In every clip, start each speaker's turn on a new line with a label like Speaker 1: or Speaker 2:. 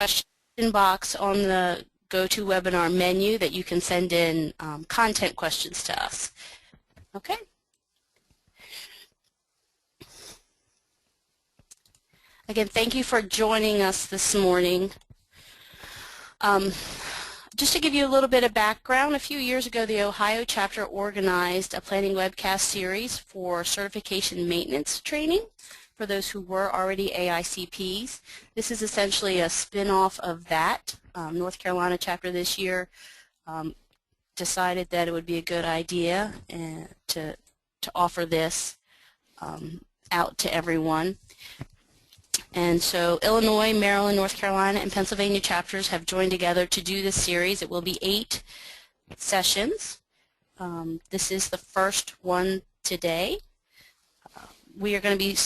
Speaker 1: question box on the GoToWebinar menu that you can send in content questions to us. Okay? Again, thank you for joining us this morning. Just to give you a little bit of background, a few years ago the Ohio chapter organized a planning webcast series for certification maintenance training for those who were already AICPs. This is essentially a spin-off of that. North Carolina chapter this year decided that it would be a good idea to offer this out to everyone. And so Illinois, Maryland, North Carolina, and Pennsylvania chapters have joined together to do this series. It will be 8 sessions. This is the first one today. We are going to be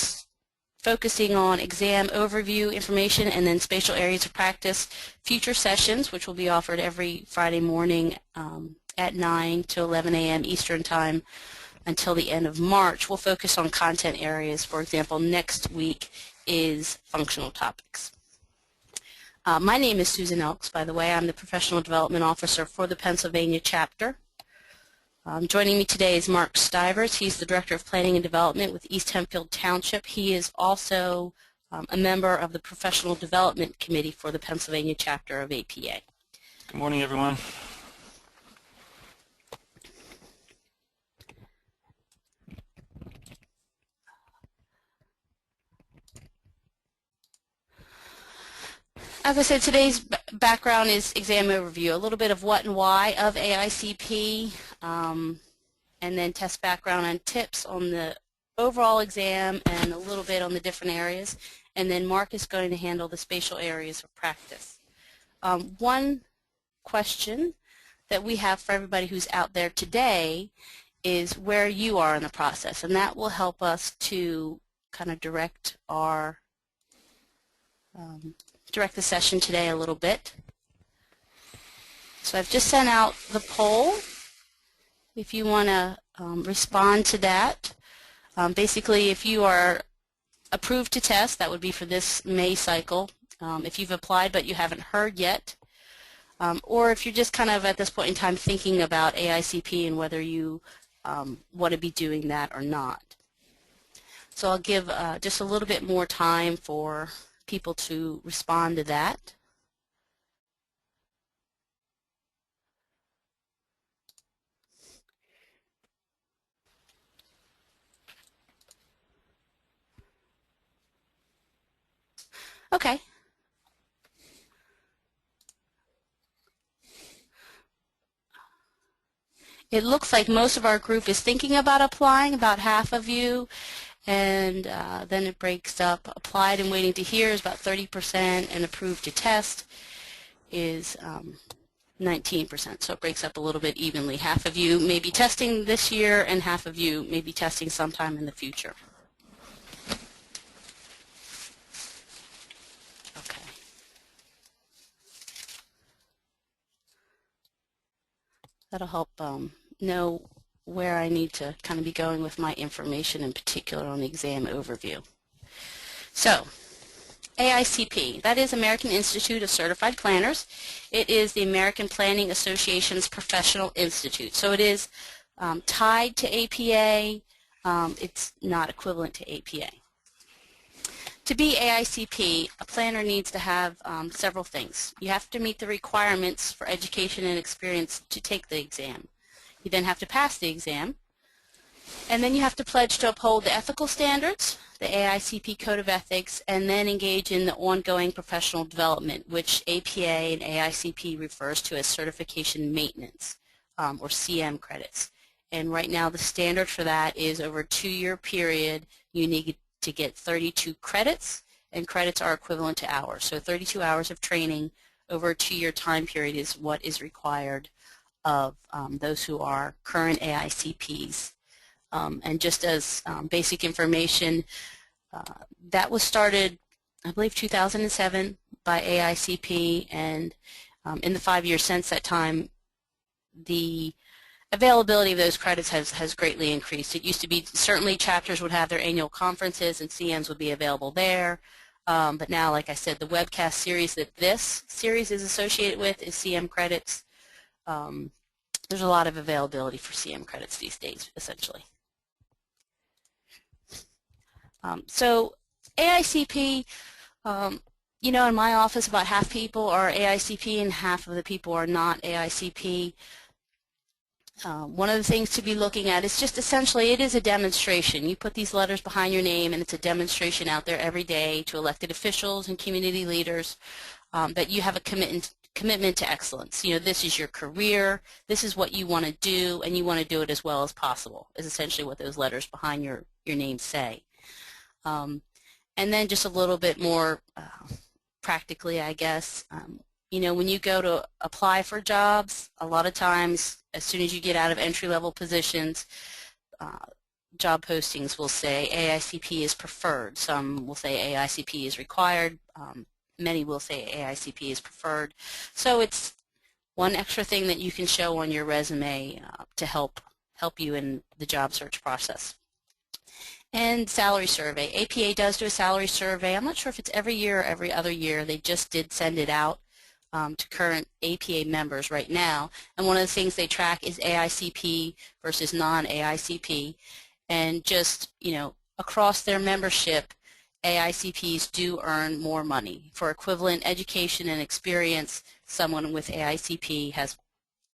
Speaker 1: focusing on exam overview information and then spatial areas of practice. Future sessions, which will be offered every Friday morning at 9 to 11 a.m. Eastern Time until the end of March, will focus on content areas. For example, next week is functional topics. My name is Susan Elks, by the way. I'm the Professional Development Officer for the Pennsylvania chapter. Joining me today is Mark Stivers. He's the Director of Planning and Development with East Hempfield Township. He is also a member of the Professional Development Committee for the Pennsylvania chapter of APA.
Speaker 2: Good morning, everyone.
Speaker 1: As I said, today's background is exam overview, a little bit of what and why of AICP, and then test background and tips on the overall exam and a little bit on the different areas. And then Mark is going to handle the spatial areas of practice. One question that we have for everybody who's out there today is where you are in the process, and that will help us to kind of direct our direct the session today a little bit. So I've just sent out the poll if you want to respond to that. Basically, if you are approved to test, that would be for this May cycle. If you've applied but you haven't heard yet, or if you're just kind of at this point in time thinking about AICP and whether you want to be doing that or not. So I'll give just a little bit more time for people to respond to that. Okay. It looks like most of our group is thinking about applying, about half of you. And then it breaks up. Applied and waiting to hear is about 30%, and approved to test is 19%. So it breaks up a little bit evenly. Half of you may be testing this year, and half of you may be testing sometime in the future. Okay. That'll help know where I need to kind of be going with my information, in particular on the exam overview. So, AICP, that is American Institute of Certified Planners. It is the American Planning Association's professional institute. So it is tied to APA. It's not equivalent to APA. To be AICP, a planner needs to have several things. You have to meet the requirements for education and experience to take the exam. You then have to pass the exam, and then you have to pledge to uphold the ethical standards, the AICP Code of Ethics, and then engage in the ongoing professional development, which APA and AICP refers to as certification maintenance, or CM credits. And right now the standard for that is over a 2-year period you need to get 32 credits, and credits are equivalent to hours. So 32 hours of training over a 2-year time period is what is required of those who are current AICPs. And just as basic information, that was started, I believe, 2007 by AICP, and in the 5 years since that time, the availability of those credits has greatly increased. It used to be certainly chapters would have their annual conferences and CMs would be available there. But now, like I said, the webcast series that this series is associated with is CM credits. There's a lot of availability for CM credits these days, essentially. So AICP, you know, in my office about half people are AICP and half of the people are not AICP. One of the things to be looking at is just essentially it is a demonstration. You put these letters behind your name and it's a demonstration out there every day to elected officials and community leaders that you have a commitment to excellence. You know, this is your career, this is what you want to do, and you want to do it as well as possible, is essentially what those letters behind your name say. And then just a little bit more practically, I guess, you know, when you go to apply for jobs, a lot of times, as soon as you get out of entry-level positions, job postings will say AICP is preferred. Some will say AICP is required. Many will say AICP is preferred. So it's one extra thing that you can show on your resume to help you in the job search process. And salary survey. APA does do a salary survey. I'm not sure if it's every year or every other year. They just did send it out to current APA members right now. And one of the things they track is AICP versus non-AICP. And just, you know, across their membership, AICPs do earn more money. For equivalent education and experience, someone with AICP has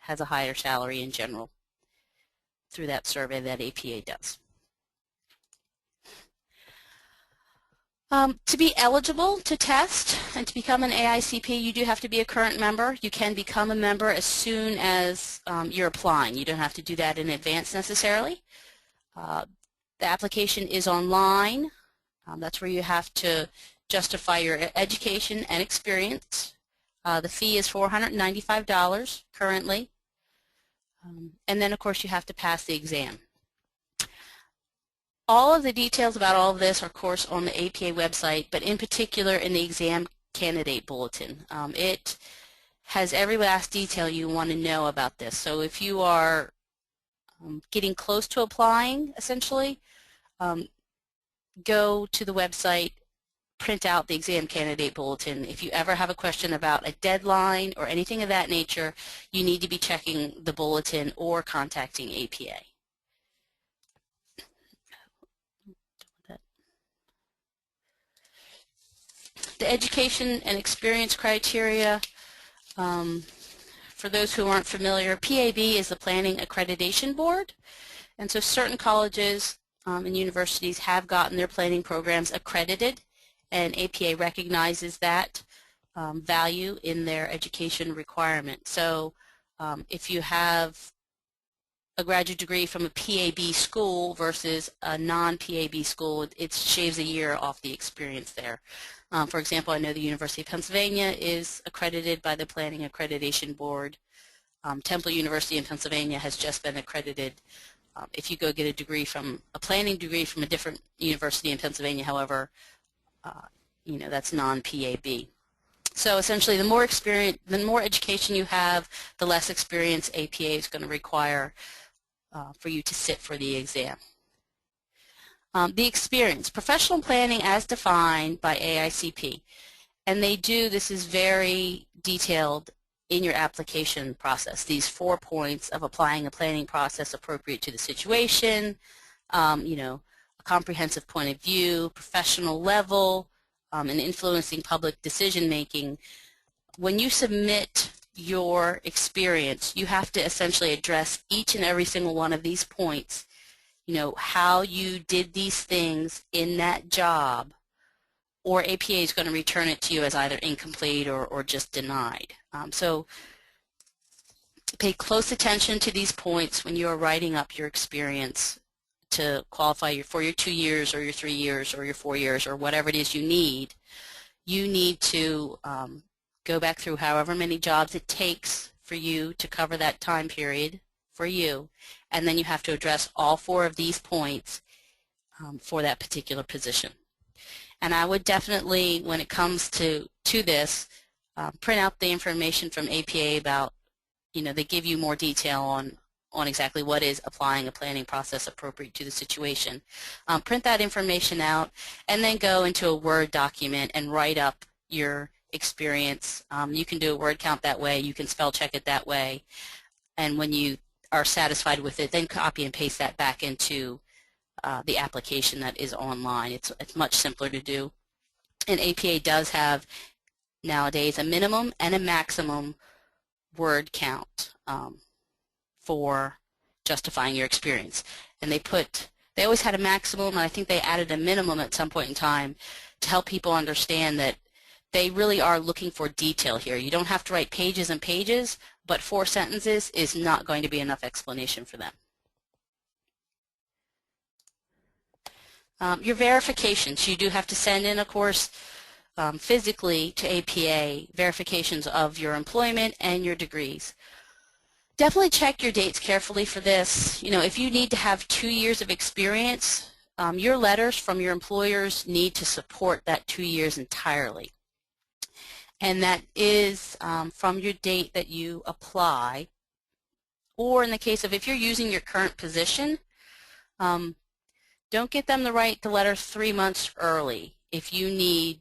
Speaker 1: a higher salary in general through that survey that APA does. To be eligible to test and to become an AICP, you do have to be a current member. You can become a member as soon as you're applying. You don't have to do that in advance necessarily. The application is online. That's where you have to justify your education and experience. The fee is $495 currently. And then, of course, you have to pass the exam. All of the details about all of this are, of course, on the APA website, but in particular in the exam candidate bulletin. It has every last detail you want to know about this. So if you are getting close to applying, essentially, go to the website, print out the exam candidate bulletin. If you ever have a question about a deadline or anything of that nature, you need to be checking the bulletin or contacting APA. The education and experience criteria, for those who aren't familiar, PAB is the Planning Accreditation Board, and so certain colleges and universities have gotten their planning programs accredited, and APA recognizes that value in their education requirement. So if you have a graduate degree from a PAB school versus a non-PAB school, it shaves a year off the experience there. For example, I know the University of Pennsylvania is accredited by the Planning Accreditation Board. Temple University in Pennsylvania has just been accredited. If you go get a planning degree from a different university in Pennsylvania, however, you know, that's non-PAB. So essentially, the more education you have, the less experience APA is going to require for you to sit for the exam. The experience, professional planning as defined by AICP, and this is very detailed in your application process. These 4 points of applying a planning process appropriate to the situation, you know, a comprehensive point of view, professional level, and influencing public decision making. When you submit your experience, you have to essentially address each and every single one of these points. You know, how you did these things in that job, or APA is going to return it to you as either incomplete or just denied. So pay close attention to these points when you are writing up your experience to qualify for your 2 years or your 3 years or your 4 years or whatever it is you need. You need to go back through however many jobs it takes for you to cover that time period for you, and then you have to address all 4 of these points for that particular position. And I would definitely, when it comes to this, print out the information from APA about, you know, they give you more detail on on exactly what is applying a planning process appropriate to the situation. Print that information out and then go into a Word document and write up your experience. You can do a word count that way, you can spell check it that way, and when you are satisfied with it, then copy and paste that back into the application that is online. It's much simpler to do. And APA does have nowadays a minimum and a maximum word count for justifying your experience. And they always had a maximum, and I think they added a minimum at some point in time to help people understand that they really are looking for detail here. You don't have to write pages and pages, but 4 sentences is not going to be enough explanation for them. Your verifications, you do have to send in, of course, physically to APA verifications of your employment and your degrees. Definitely check your dates carefully for this. You know, if you need to have 2 years of experience, your letters from your employers need to support that 2 years entirely. And that is from your date that you apply, or in the case of if you're using your current position, don't get them to write the letter 3 months early. If you need,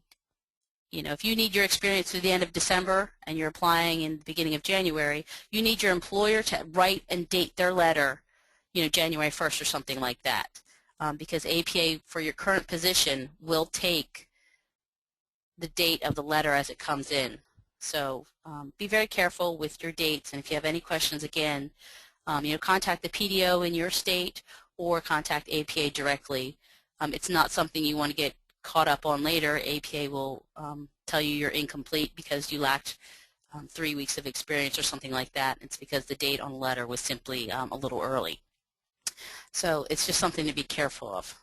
Speaker 1: if you need your experience through the end of December and you're applying in the beginning of January, you need your employer to write and date their letter, January 1st or something like that, because APA for your current position will take the date of the letter as it comes in. So be very careful with your dates, and if you have any questions, again, contact the PDO in your state or contact APA directly. It's not something you want to get caught up on later. APA will tell you you're incomplete because you lacked 3 weeks of experience or something like that. It's because the date on the letter was simply a little early. So it's just something to be careful of.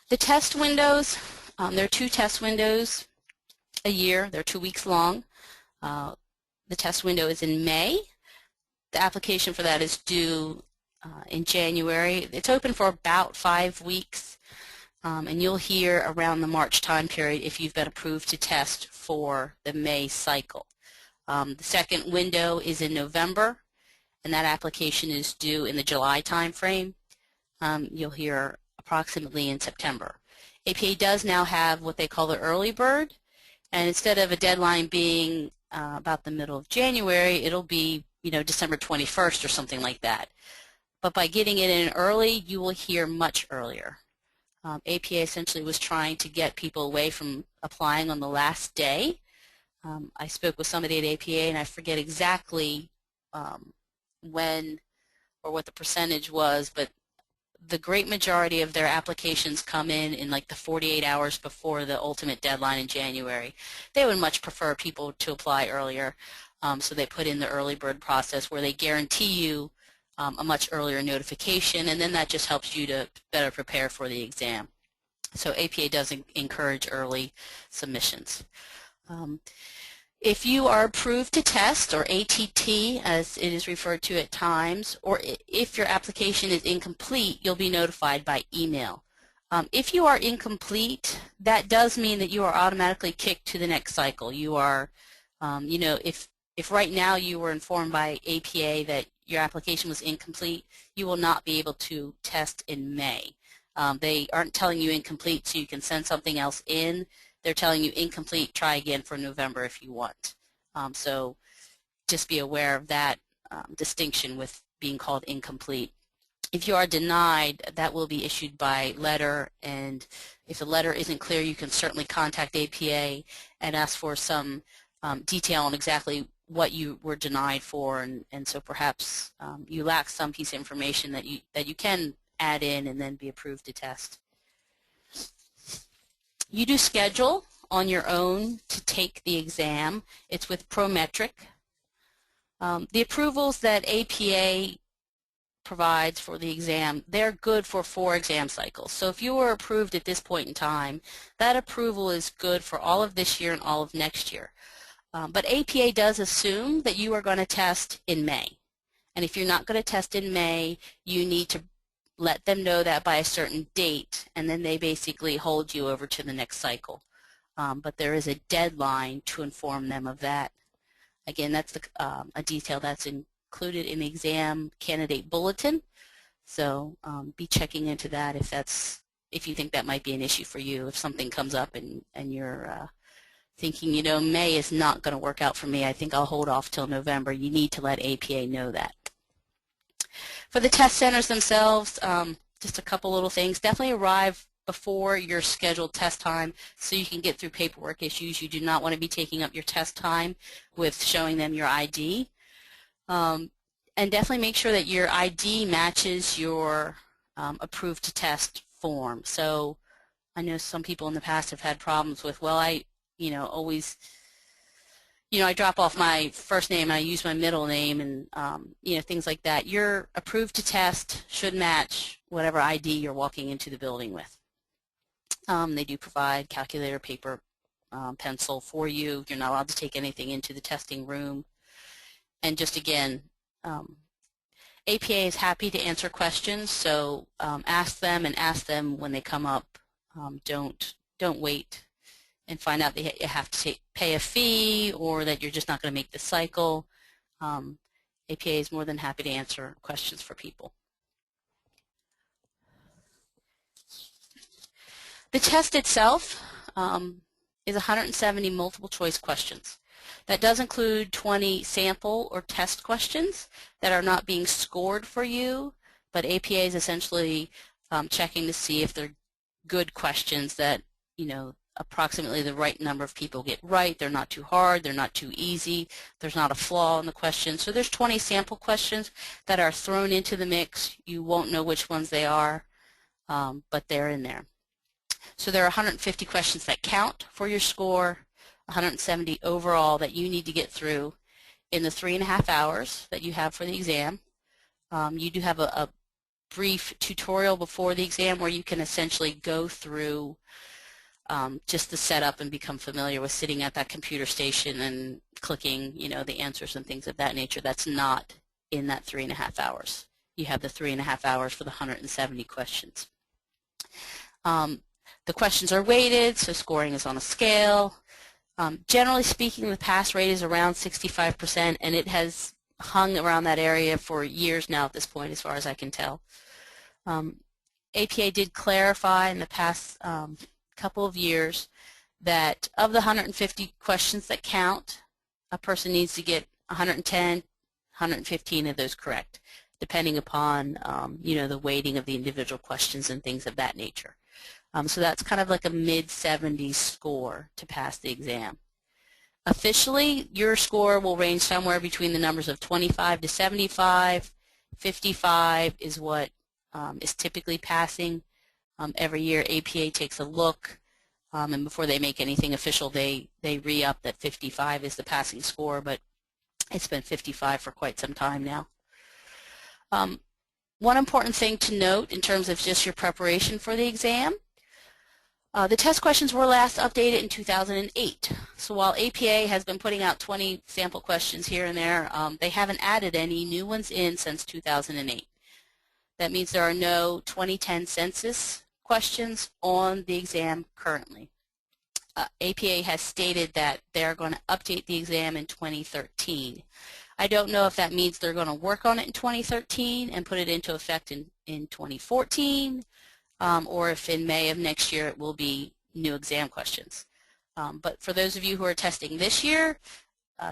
Speaker 1: The test windows, there are 2 test windows a year. They're 2 weeks long. The test window is in May. The application for that is due in January. It's open for about 5 weeks, and you'll hear around the March time period if you've been approved to test for the May cycle. The second window is in November, and that application is due in the July time frame. You'll hear approximately in September. APA does now have what they call the early bird, and instead of a deadline being about the middle of January, it'll be December 21st or something like that. But by getting it in early, you will hear much earlier. APA essentially was trying to get people away from applying on the last day. I spoke with somebody at APA, and I forget exactly when or what the percentage was, but the great majority of their applications come in like the 48 hours before the ultimate deadline in January. They would much prefer people to apply earlier, so they put in the early bird process where they guarantee you a much earlier notification, and then that just helps you to better prepare for the exam. So APA does encourage early submissions. If you are approved to test, or ATT as it is referred to at times, or if your application is incomplete, you'll be notified by email. If you are incomplete, that does mean that you are automatically kicked to the next cycle. You are, if right now you were informed by APA that your application was incomplete, you will not be able to test in May. They aren't telling you incomplete so you can send something else in. They're telling you incomplete, try again for November if you want. So just be aware of that distinction with being called incomplete. If you are denied, that will be issued by letter, and if the letter isn't clear, you can certainly contact APA and ask for some detail on exactly what you were denied for, and so perhaps you lack some piece of information that you can add in and then be approved to test. You do schedule on your own to take the exam. It's with Prometric. The approvals that APA provides for the exam, they're good for 4 exam cycles. So if you were approved at this point in time, that approval is good for all of this year and all of next year. But APA does assume that you are going to test in May. And if you're not going to test in May, you need to let them know that by a certain date, and then they basically hold you over to the next cycle. But there is a deadline to inform them of that. Again, that's a detail that's included in the exam candidate bulletin. So be checking into that if you think that might be an issue for you. If something comes up and you're thinking, you know, May is not going to work out for me, I think I'll hold off till November, you need to let APA know that. For the test centers themselves, just a couple little things. Definitely arrive before your scheduled test time so you can get through paperwork issues. You do not want to be taking up your test time with showing them your ID. And definitely make sure that your ID matches your approved to test form. So I know some people in the past have had problems with, well, I always, I drop off my first name and I use my middle name and, things like that. Your approved to test should match whatever ID you're walking into the building with. They do provide calculator, paper, pencil for you. You're not allowed to take anything into the testing room. And just again, APA is happy to answer questions, so ask them when they come up. Don't wait and find out that you have to pay a fee or that you're just not going to make the cycle. APA is more than happy to answer questions for people. The test itself is 170 multiple choice questions. That does include 20 sample or test questions that are not being scored for you, but APA is essentially checking to see if they're good questions that, approximately the right number of people get right. They're not too hard, they're not too easy, there's not a flaw in the question. So there's 20 sample questions that are thrown into the mix. You won't know which ones they are, but they're in there. So there are 150 questions that count for your score, 170 overall that you need to get through in the 3.5 hours that you have for the exam. You do have a brief tutorial before the exam where you can essentially go through just the setup and become familiar with sitting at that computer station and clicking, the answers and things of that nature. That's not in that 3.5 hours. You have the 3.5 hours for the 170 questions. The questions are weighted, so scoring is on a scale. Generally speaking, the pass rate is around 65%, and it has hung around that area for years now at this point, as far as I can tell. APA did clarify in the past couple of years that of the 150 questions that count, a person needs to get 110, 115 of those correct, depending upon the weighting of the individual questions and things of that nature. So that's kind of like a mid-70s score to pass the exam. Officially, your score will range somewhere between the numbers of 25 to 75. 55 is what is typically passing. Every year APA takes a look, and before they make anything official, they re-up that 55 is the passing score, but it's been 55 for quite some time now. One important thing to note in terms of just your preparation for the exam, the test questions were last updated in 2008. So while APA has been putting out 20 sample questions here and there, they haven't added any new ones in since 2008. That means there are no 2010 census questions on the exam currently. APA has stated that they're going to update the exam in 2013. I don't know if that means they're going to work on it in 2013 and put it into effect in 2014. Or if in May of next year it will be new exam questions. But for those of you who are testing this year,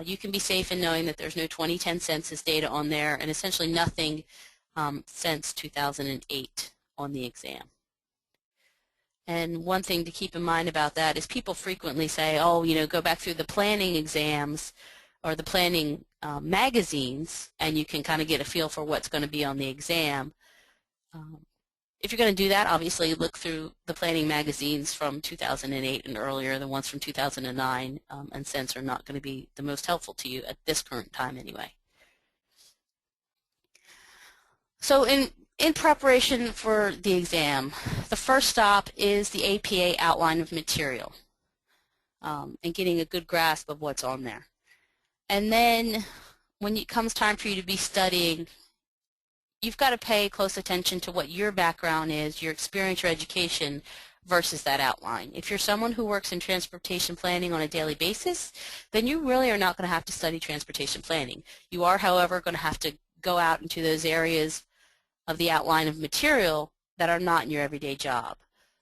Speaker 1: you can be safe in knowing that there's no 2010 census data on there and essentially nothing since 2008 on the exam. And one thing to keep in mind about that is people frequently say, oh, go back through the planning exams or the planning magazines and you can kind of get a feel for what's going to be on the exam. If you're going to do that, obviously look through the planning magazines from 2008 and earlier. The ones from 2009 and since are not going to be the most helpful to you at this current time anyway. So in preparation for the exam, the first stop is the APA outline of material and getting a good grasp of what's on there. And then when it comes time for you to be studying, you've got to pay close attention to what your background is, your experience, your education versus that outline. If you're someone who works in transportation planning on a daily basis, then you really are not going to have to study transportation planning. You are, however, going to have to go out into those areas of the outline of material that are not in your everyday job.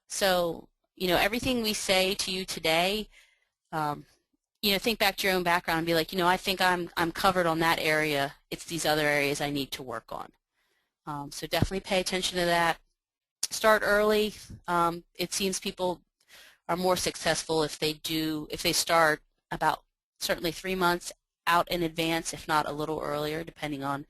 Speaker 1: So, everything we say to you today, think back to your own background and be like, I think I'm covered on that area. It's these other areas I need to work on. So definitely pay attention to that. Start early. It seems people are more successful if they start about certainly 3 months out in advance, if not a little earlier, depending on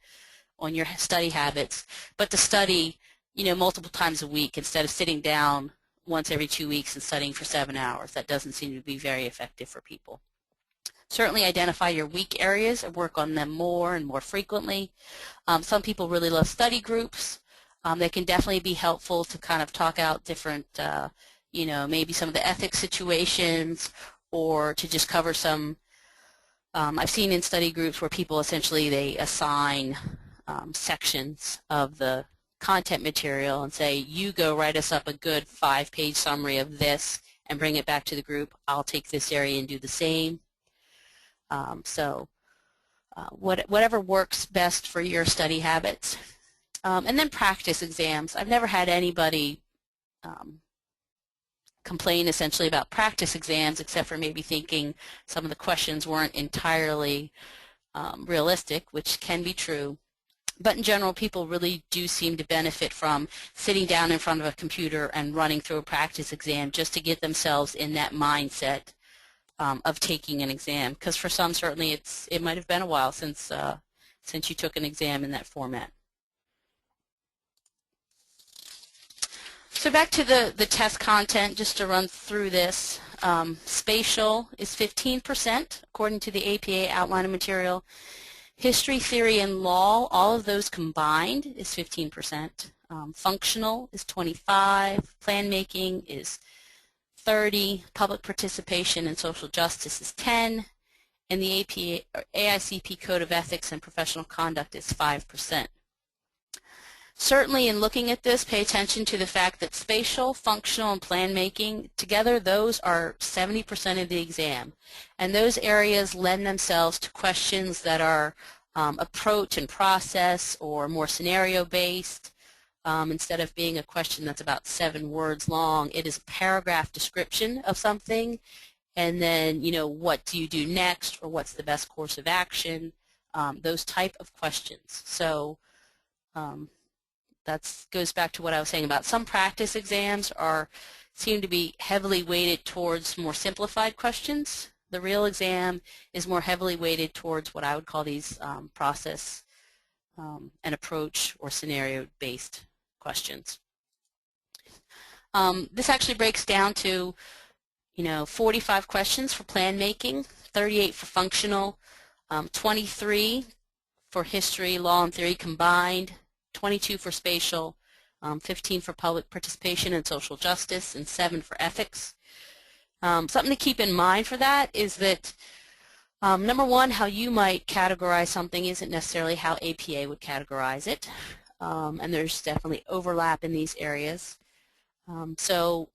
Speaker 1: your study habits. But to study, multiple times a week instead of sitting down once every 2 weeks and studying for 7 hours. That doesn't seem to be very effective for people. Certainly identify your weak areas and work on them more and more frequently. Some people really love study groups. They can definitely be helpful to kind of talk out different, maybe some of the ethics situations, or to just cover some. I've seen in study groups where people essentially they assign sections of the content material and say, you go write us up a good 5-page summary of this and bring it back to the group. I'll take this area and do the same. Whatever works best for your study habits. And then practice exams. I've never had anybody complain essentially about practice exams, except for maybe thinking some of the questions weren't entirely realistic, which can be true. But in general, people really do seem to benefit from sitting down in front of a computer and running through a practice exam just to get themselves in that mindset of taking an exam. Because for some, certainly, it might have been a while since you took an exam in that format. So back to the test content, just to run through this. Spatial is 15% according to the APA outline of material. History, theory, and law, all of those combined is 15%. Functional is 25%. Plan making is 30%. Public participation and social justice is 10%. And the AICP Code of Ethics and Professional Conduct is 5%. Certainly in looking at this, pay attention to the fact that spatial, functional, and plan making, together those are 70% of the exam. And those areas lend themselves to questions that are approach and process or more scenario-based. Instead of being a question that's about 7 words long, it is a paragraph description of something, and then, what do you do next, or what's the best course of action, those type of questions. So that goes back to what I was saying about some practice exams seem to be heavily weighted towards more simplified questions. The real exam is more heavily weighted towards what I would call these process and approach or scenario-based questions. This actually breaks down to 45 questions for plan making, 38 for functional, 23 for history, law, and theory combined, 22 for spatial, 15 for public participation and social justice, and 7 for ethics. Something to keep in mind for that is that number one, how you might categorize something isn't necessarily how APA would categorize it, and there's definitely overlap in these areas. So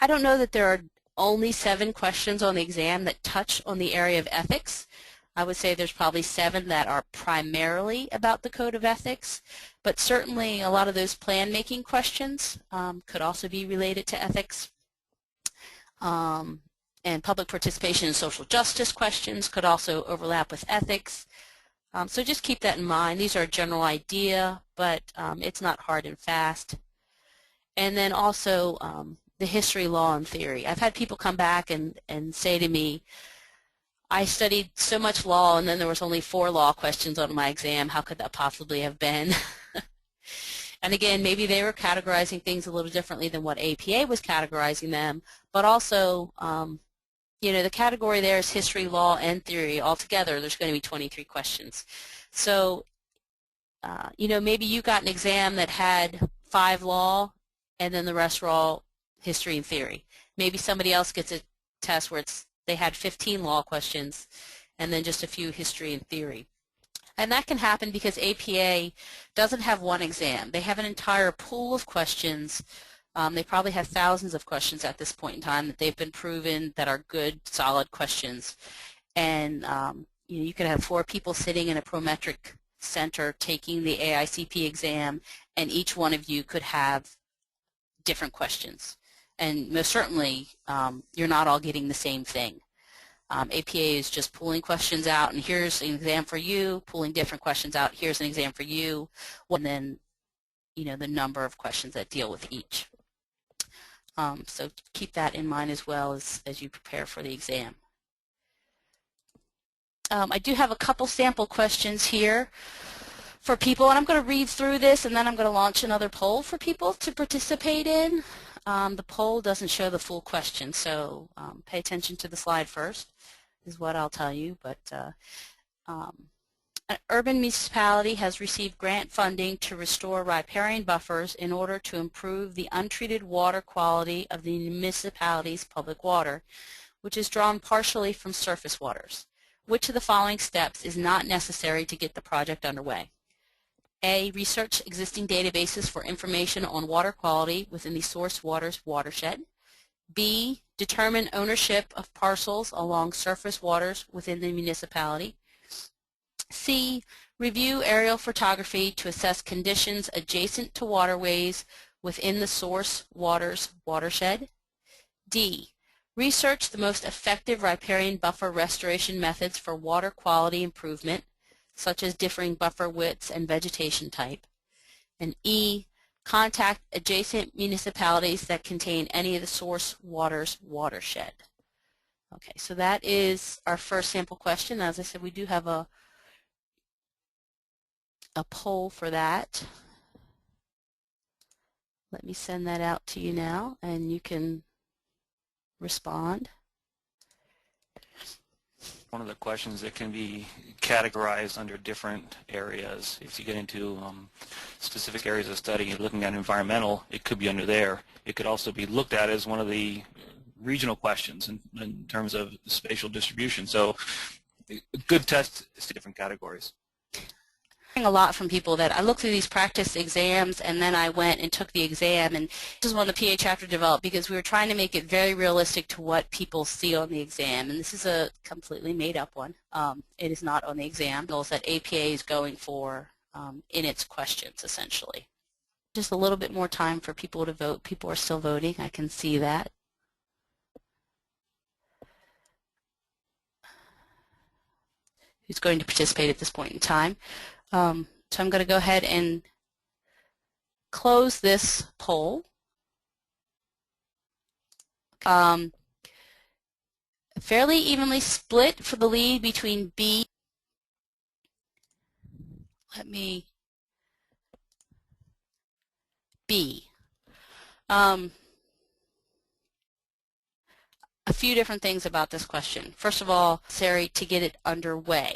Speaker 1: I don't know that there are only 7 questions on the exam that touch on the area of ethics. I would say there's probably 7 that are primarily about the Code of Ethics, but certainly a lot of those plan-making questions could also be related to ethics. And public participation and social justice questions could also overlap with ethics. So just keep that in mind. These are a general idea, but it's not hard and fast. And then also the history, law, and theory. I've had people come back and say to me, I studied so much law and then there was only 4 law questions on my exam. How could that possibly have been? And again, maybe they were categorizing things a little differently than what APA was categorizing them, but also, the category there is history, law, and theory. Altogether, there's going to be 23 questions. So, maybe you got an exam that had 5 law and then the rest were all history and theory. Maybe somebody else gets a test where they had 15 law questions and then just a few history and theory. And that can happen because APA doesn't have one exam. They have an entire pool of questions They probably have thousands of questions at this point in time that they've been proven that are good, solid questions. And you could have 4 people sitting in a prometric center taking the AICP exam, and each one of you could have different questions. And most certainly, you're not all getting the same thing. APA is just pulling questions out, and here's an exam for you, pulling different questions out, here's an exam for you, and then the number of questions that deal with each. So keep that in mind as well as you prepare for the exam. I do have a couple sample questions here for people, and I'm going to read through this, and then I'm going to launch another poll for people to participate in. The poll doesn't show the full question, so pay attention to the slide first, is what I'll tell you. But an urban municipality has received grant funding to restore riparian buffers in order to improve the untreated water quality of the municipality's public water, which is drawn partially from surface waters. Which of the following steps is not necessary to get the project underway? A. Research existing databases for information on water quality within the source water's watershed. B. Determine ownership of parcels along surface waters within the municipality. C. Review aerial photography to assess conditions adjacent to waterways within the source water's watershed. D. Research the most effective riparian buffer restoration methods for water quality improvement, such as differing buffer widths and vegetation type. And E. Contact adjacent municipalities that contain any of the source water's watershed. Okay, so that is our first sample question. As I said, we do have a poll for that. Let me send that out to you now, and you can respond.
Speaker 2: One of the questions that can be categorized under different areas. If you get into specific areas of study, you're looking at environmental, it could be under there. It could also be looked at as one of the regional questions in terms of spatial distribution. So a good test is to different categories.
Speaker 1: A lot from people that I looked through these practice exams, and then I went and took the exam, and this is one the PA chapter developed because we were trying to make it very realistic to what people see on the exam, and this is a completely made up one. It is not on the exam. Goals that APA is going for in its questions, essentially. Just a little bit more time for people to vote. People are still voting. I can see that. Who's going to participate at this point in time? So I'm going to go ahead and close this poll. Fairly evenly split for the lead between B. B. A few different things about this question. First of all, necessary to get it underway.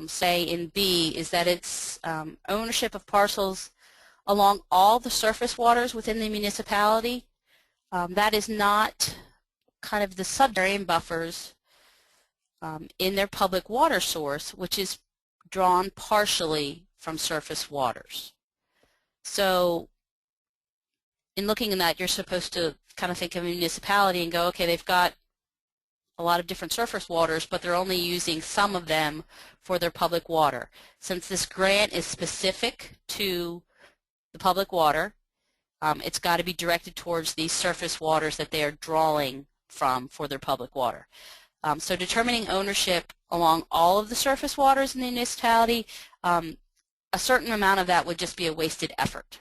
Speaker 1: Say in B is that it's ownership of parcels along all the surface waters within the municipality. That is not kind of the subterranean buffers in their public water source, which is drawn partially from surface waters. So in looking at that, you're supposed to kind of think of a municipality and go, okay, they've got a lot of different surface waters, but they're only using some of them for their public water. Since this grant is specific to the public water, it's got to be directed towards these surface waters that they are drawing from for their public water. So determining ownership along all of the surface waters in the municipality, a certain amount of that would just be a wasted effort.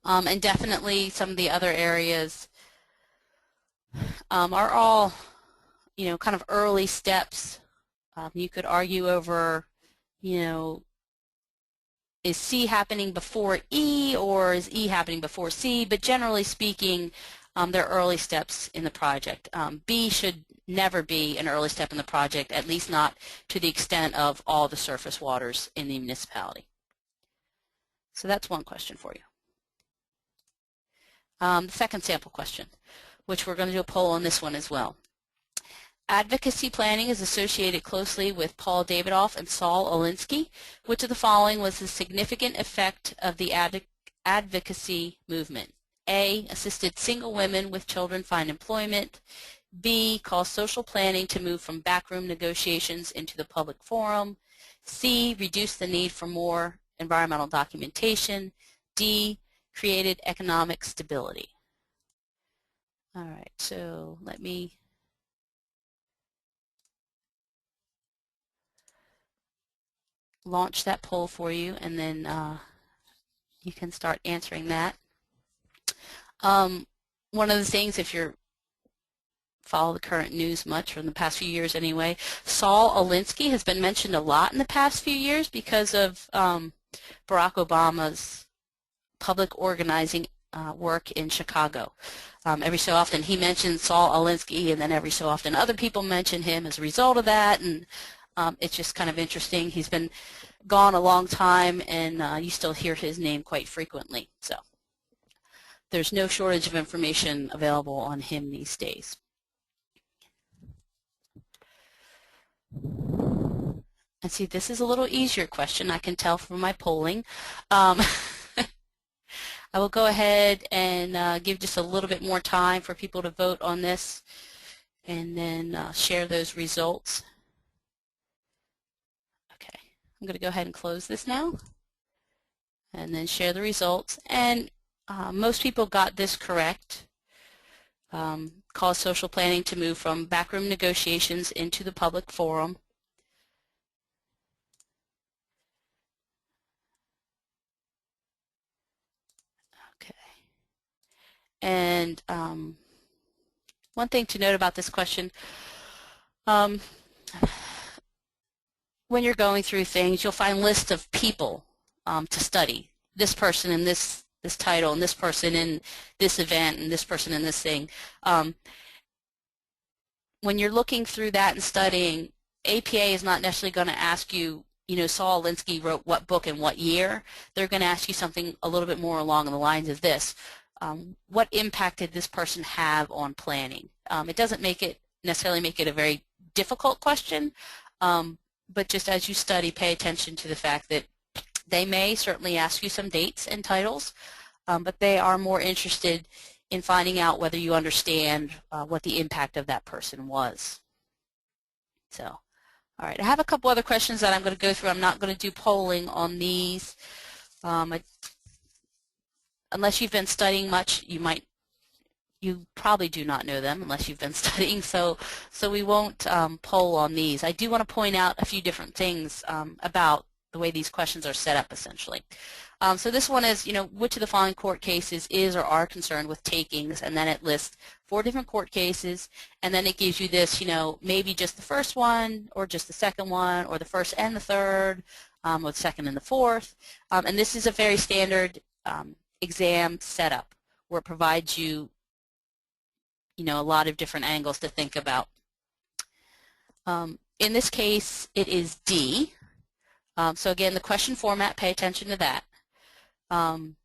Speaker 1: And definitely some of the other areas are all, kind of early steps. You could argue over, is C happening before E or is E happening before C, but generally speaking, they're early steps in the project. B should never be an early step in the project, at least not to the extent of all the surface waters in the municipality. So that's one question for you. The second sample question, which we're going to do a poll on this one as well. Advocacy planning is associated closely with Paul Davidoff and Saul Alinsky. Which of the following was the significant effect of the advocacy movement? A, assisted single women with children find employment. B, caused social planning to move from backroom negotiations into the public forum. C, reduced the need for more environmental documentation. D, created economic stability. All right, so let me launch that poll for you, and then you can start answering that. One of the things, if you're follow the current news much, from the past few years anyway, Saul Alinsky has been mentioned a lot in the past few years because of Barack Obama's public organizing work in Chicago. Every so often he mentions Saul Alinsky, and then every so often other people mention him as a result of that, and it's just kind of interesting. He's been gone a long time, and you still hear his name quite frequently. So there's no shortage of information available on him these days. And see, this is a little easier question, I can tell from my polling. I will go ahead and give just a little bit more time for people to vote on this, and then share those results. Okay, I'm going to go ahead and close this now, and then share the results. And most people got this correct. Cause social planning to move from backroom negotiations into the public forum. Okay. And one thing to note about this question, when you're going through things, you'll find lists of people to study. This person in this title, and this person in this event, and this person in this thing. When you're looking through that and studying, APA is not necessarily going to ask you, Saul Alinsky wrote what book and what year. They're going to ask you something a little bit more along the lines of this. What impact did this person have on planning? It doesn't necessarily make it a very difficult question, but just as you study, pay attention to the fact that they may certainly ask you some dates and titles, but they are more interested in finding out whether you understand what the impact of that person was. So, all right, I have a couple other questions that I'm going to go through. I'm not going to do polling on these. Unless you've been studying much, you probably do not know them unless you've been studying, so we won't poll on these. I do want to point out a few different things about the way these questions are set up, essentially. So this one is, which of the following court cases is or are concerned with takings, and then it lists 4 different court cases, and then it gives you this, maybe just the first one, or just the second one, or the first and the third, or the second and the fourth. And this is a very standard exam setup where it provides you, a lot of different angles to think about. In this case, it is D. So again, the question format, pay attention to that. The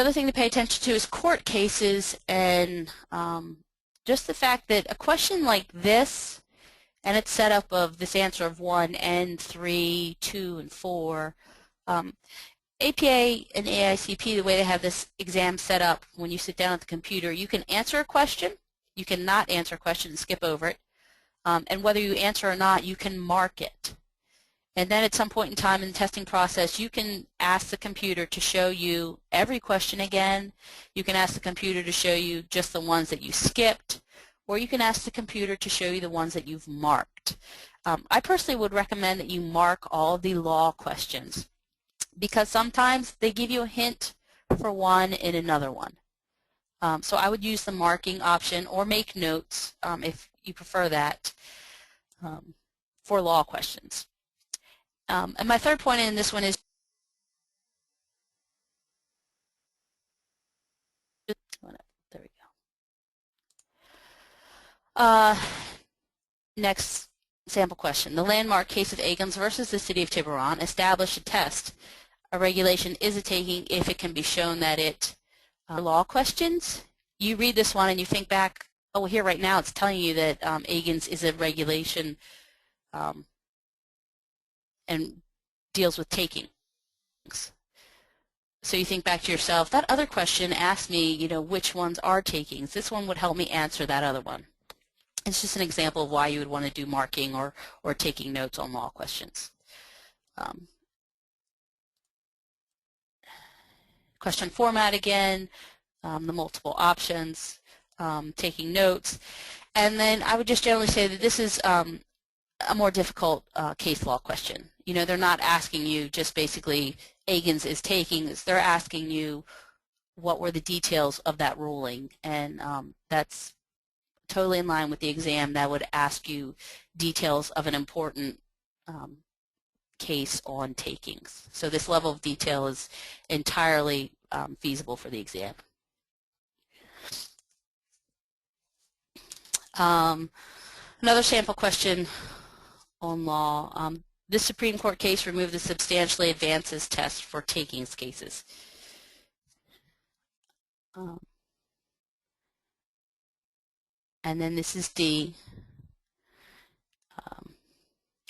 Speaker 1: other thing to pay attention to is court cases, and just the fact that a question like this, and it's set up of this answer of 1 and 3, 2, and 4. APA and AICP, the way they have this exam set up, when you sit down at the computer, you can answer a question, you can not answer a question and skip over it, and whether you answer or not, you can mark it. And then at some point in time in the testing process, you can ask the computer to show you every question again. You can ask the computer to show you just the ones that you skipped, or you can ask the computer to show you the ones that you've marked. I personally would recommend that you mark all the law questions, because sometimes they give you a hint for one in another one. So I would use the marking option, or make notes if you prefer that, for law questions. And my third point in this one is there we go. Next sample question. The landmark case of Agans versus the City of Tiburon established a test. A regulation is a taking if it can be shown that it law questions. You read this one and you think back, oh, here right now it's telling you that Agans is a regulation and deals with takings. So you think back to yourself, that other question asked me, which ones are takings. This one would help me answer that other one. It's just an example of why you would want to do marking or taking notes on law questions. Question format again, the multiple options, taking notes. And then I would just generally say that this is a more difficult case law question. They're not asking you just basically Agins is takings. They're asking you what were the details of that ruling, and that's totally in line with the exam that would ask you details of an important case on takings. So this level of detail is entirely feasible for the exam. Another sample question on law. This Supreme Court case removed the substantially advances test for takings cases. And then this is D.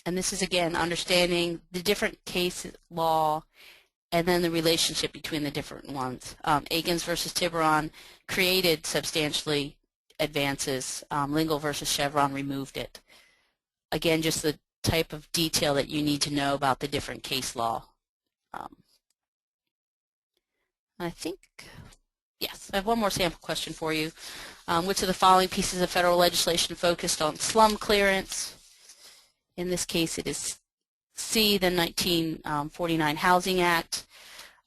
Speaker 1: And this is, again, understanding the different case law and then the relationship between the different ones. Agins versus Tiburon created substantially advances. Lingle versus Chevron removed it. Again, just the type of detail that you need to know about the different case law. I think, yes, I have one more sample question for you. Which of the following pieces of federal legislation focused on slum clearance? In this case, it is C, the 1949 Housing Act.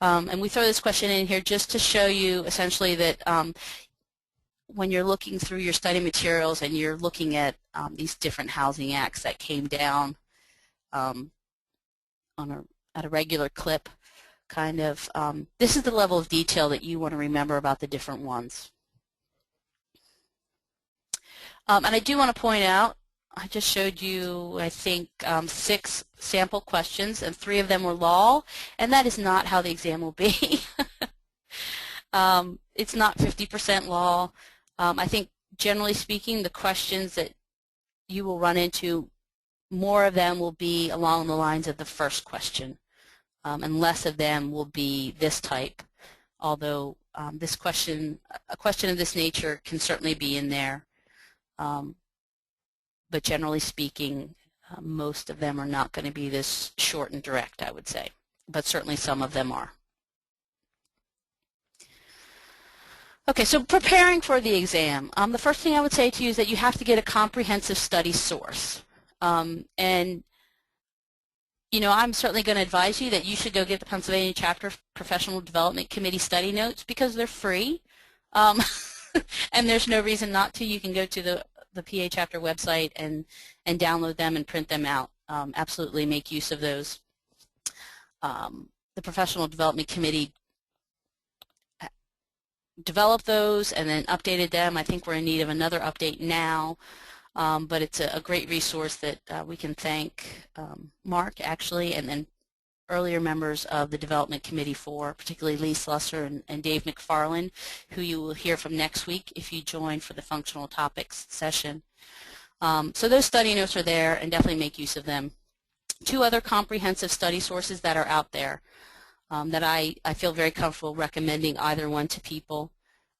Speaker 1: And we throw this question in here just to show you essentially that when you're looking through your study materials and you're looking at these different housing acts that came down at a regular clip, kind of, this is the level of detail that you want to remember about the different ones. And I do want to point out, I just showed you, I think, 6 sample questions, and 3 of them were law, and that is not how the exam will be. It's not 50% law. I think, generally speaking, the questions that you will run into, more of them will be along the lines of the first question, and less of them will be this type, although a question of this nature can certainly be in there. But generally speaking, most of them are not going to be this short and direct, I would say, but certainly some of them are. Okay, so preparing for the exam, the first thing I would say to you is that you have to get a comprehensive study source. And I'm certainly going to advise you that you should go get the Pennsylvania Chapter Professional Development Committee study notes because they're free. And there's no reason not to. You can go to the PA chapter website and download them and print them out. Absolutely make use of those. The Professional Development Committee developed those and then updated them. I think we're in need of another update now, but it's a great resource that we can thank Mark, actually, and then earlier members of the Development Committee for, particularly Lee Slusser and Dave McFarland, who you will hear from next week if you join for the Functional Topics session. So those study notes are there, and definitely make use of them. 2 other comprehensive study sources that are out there that I feel very comfortable recommending either one to people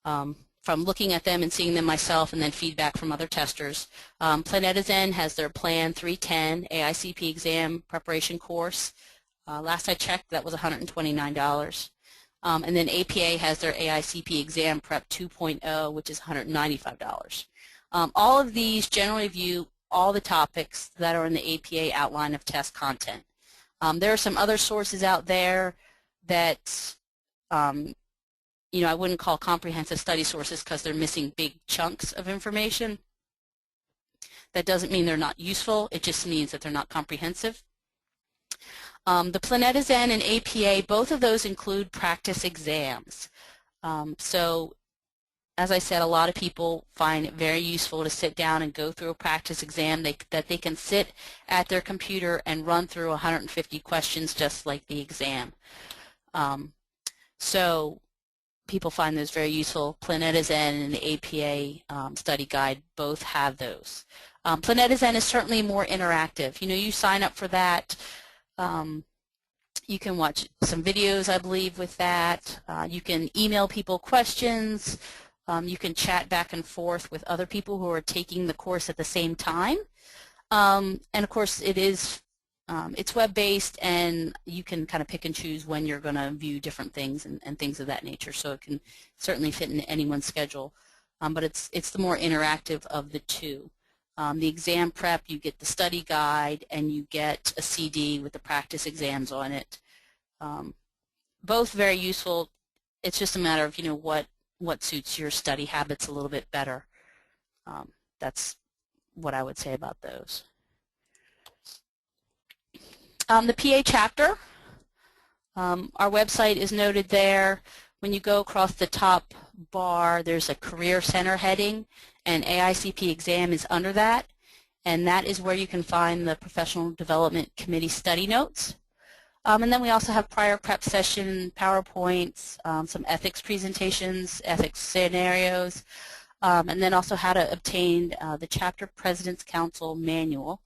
Speaker 1: from looking at them and seeing them myself and then feedback from other testers. Planetizen has their Plan 310 AICP exam preparation course. Last I checked, that was $129. And then APA has their AICP Exam Prep 2.0, which is $195. All of these generally review all the topics that are in the APA outline of test content. There are some other sources out there that I wouldn't call comprehensive study sources because they're missing big chunks of information. That doesn't mean they're not useful. It just means that they're not comprehensive. The Planetizen and APA, both of those include practice exams. So, as I said, a lot of people find it very useful to sit down and go through a practice exam that they can sit at their computer and run through 150 questions just like the exam. So people find those very useful. Planetizen and the APA study guide both have those. Planetizen is certainly more interactive. You sign up for that. You can watch some videos, I believe, with that. You can email people questions. You can chat back and forth with other people who are taking the course at the same time. And of course, it's web-based, and you can kind of pick and choose when you're going to view different things and things of that nature. So it can certainly fit in anyone's schedule. But it's the more interactive of the two. The exam prep, you get the study guide, and you get a CD with the practice exams on it. Both very useful. It's just a matter of what suits your study habits a little bit better. That's what I would say about those. The PA chapter, our website is noted there. When you go across the top bar, there's a Career Center heading, and AICP exam is under that, and that is where you can find the Professional Development Committee study notes. And then we also have prior prep session, PowerPoints, some ethics presentations, ethics scenarios, and then also how to obtain the Chapter President's Council manual.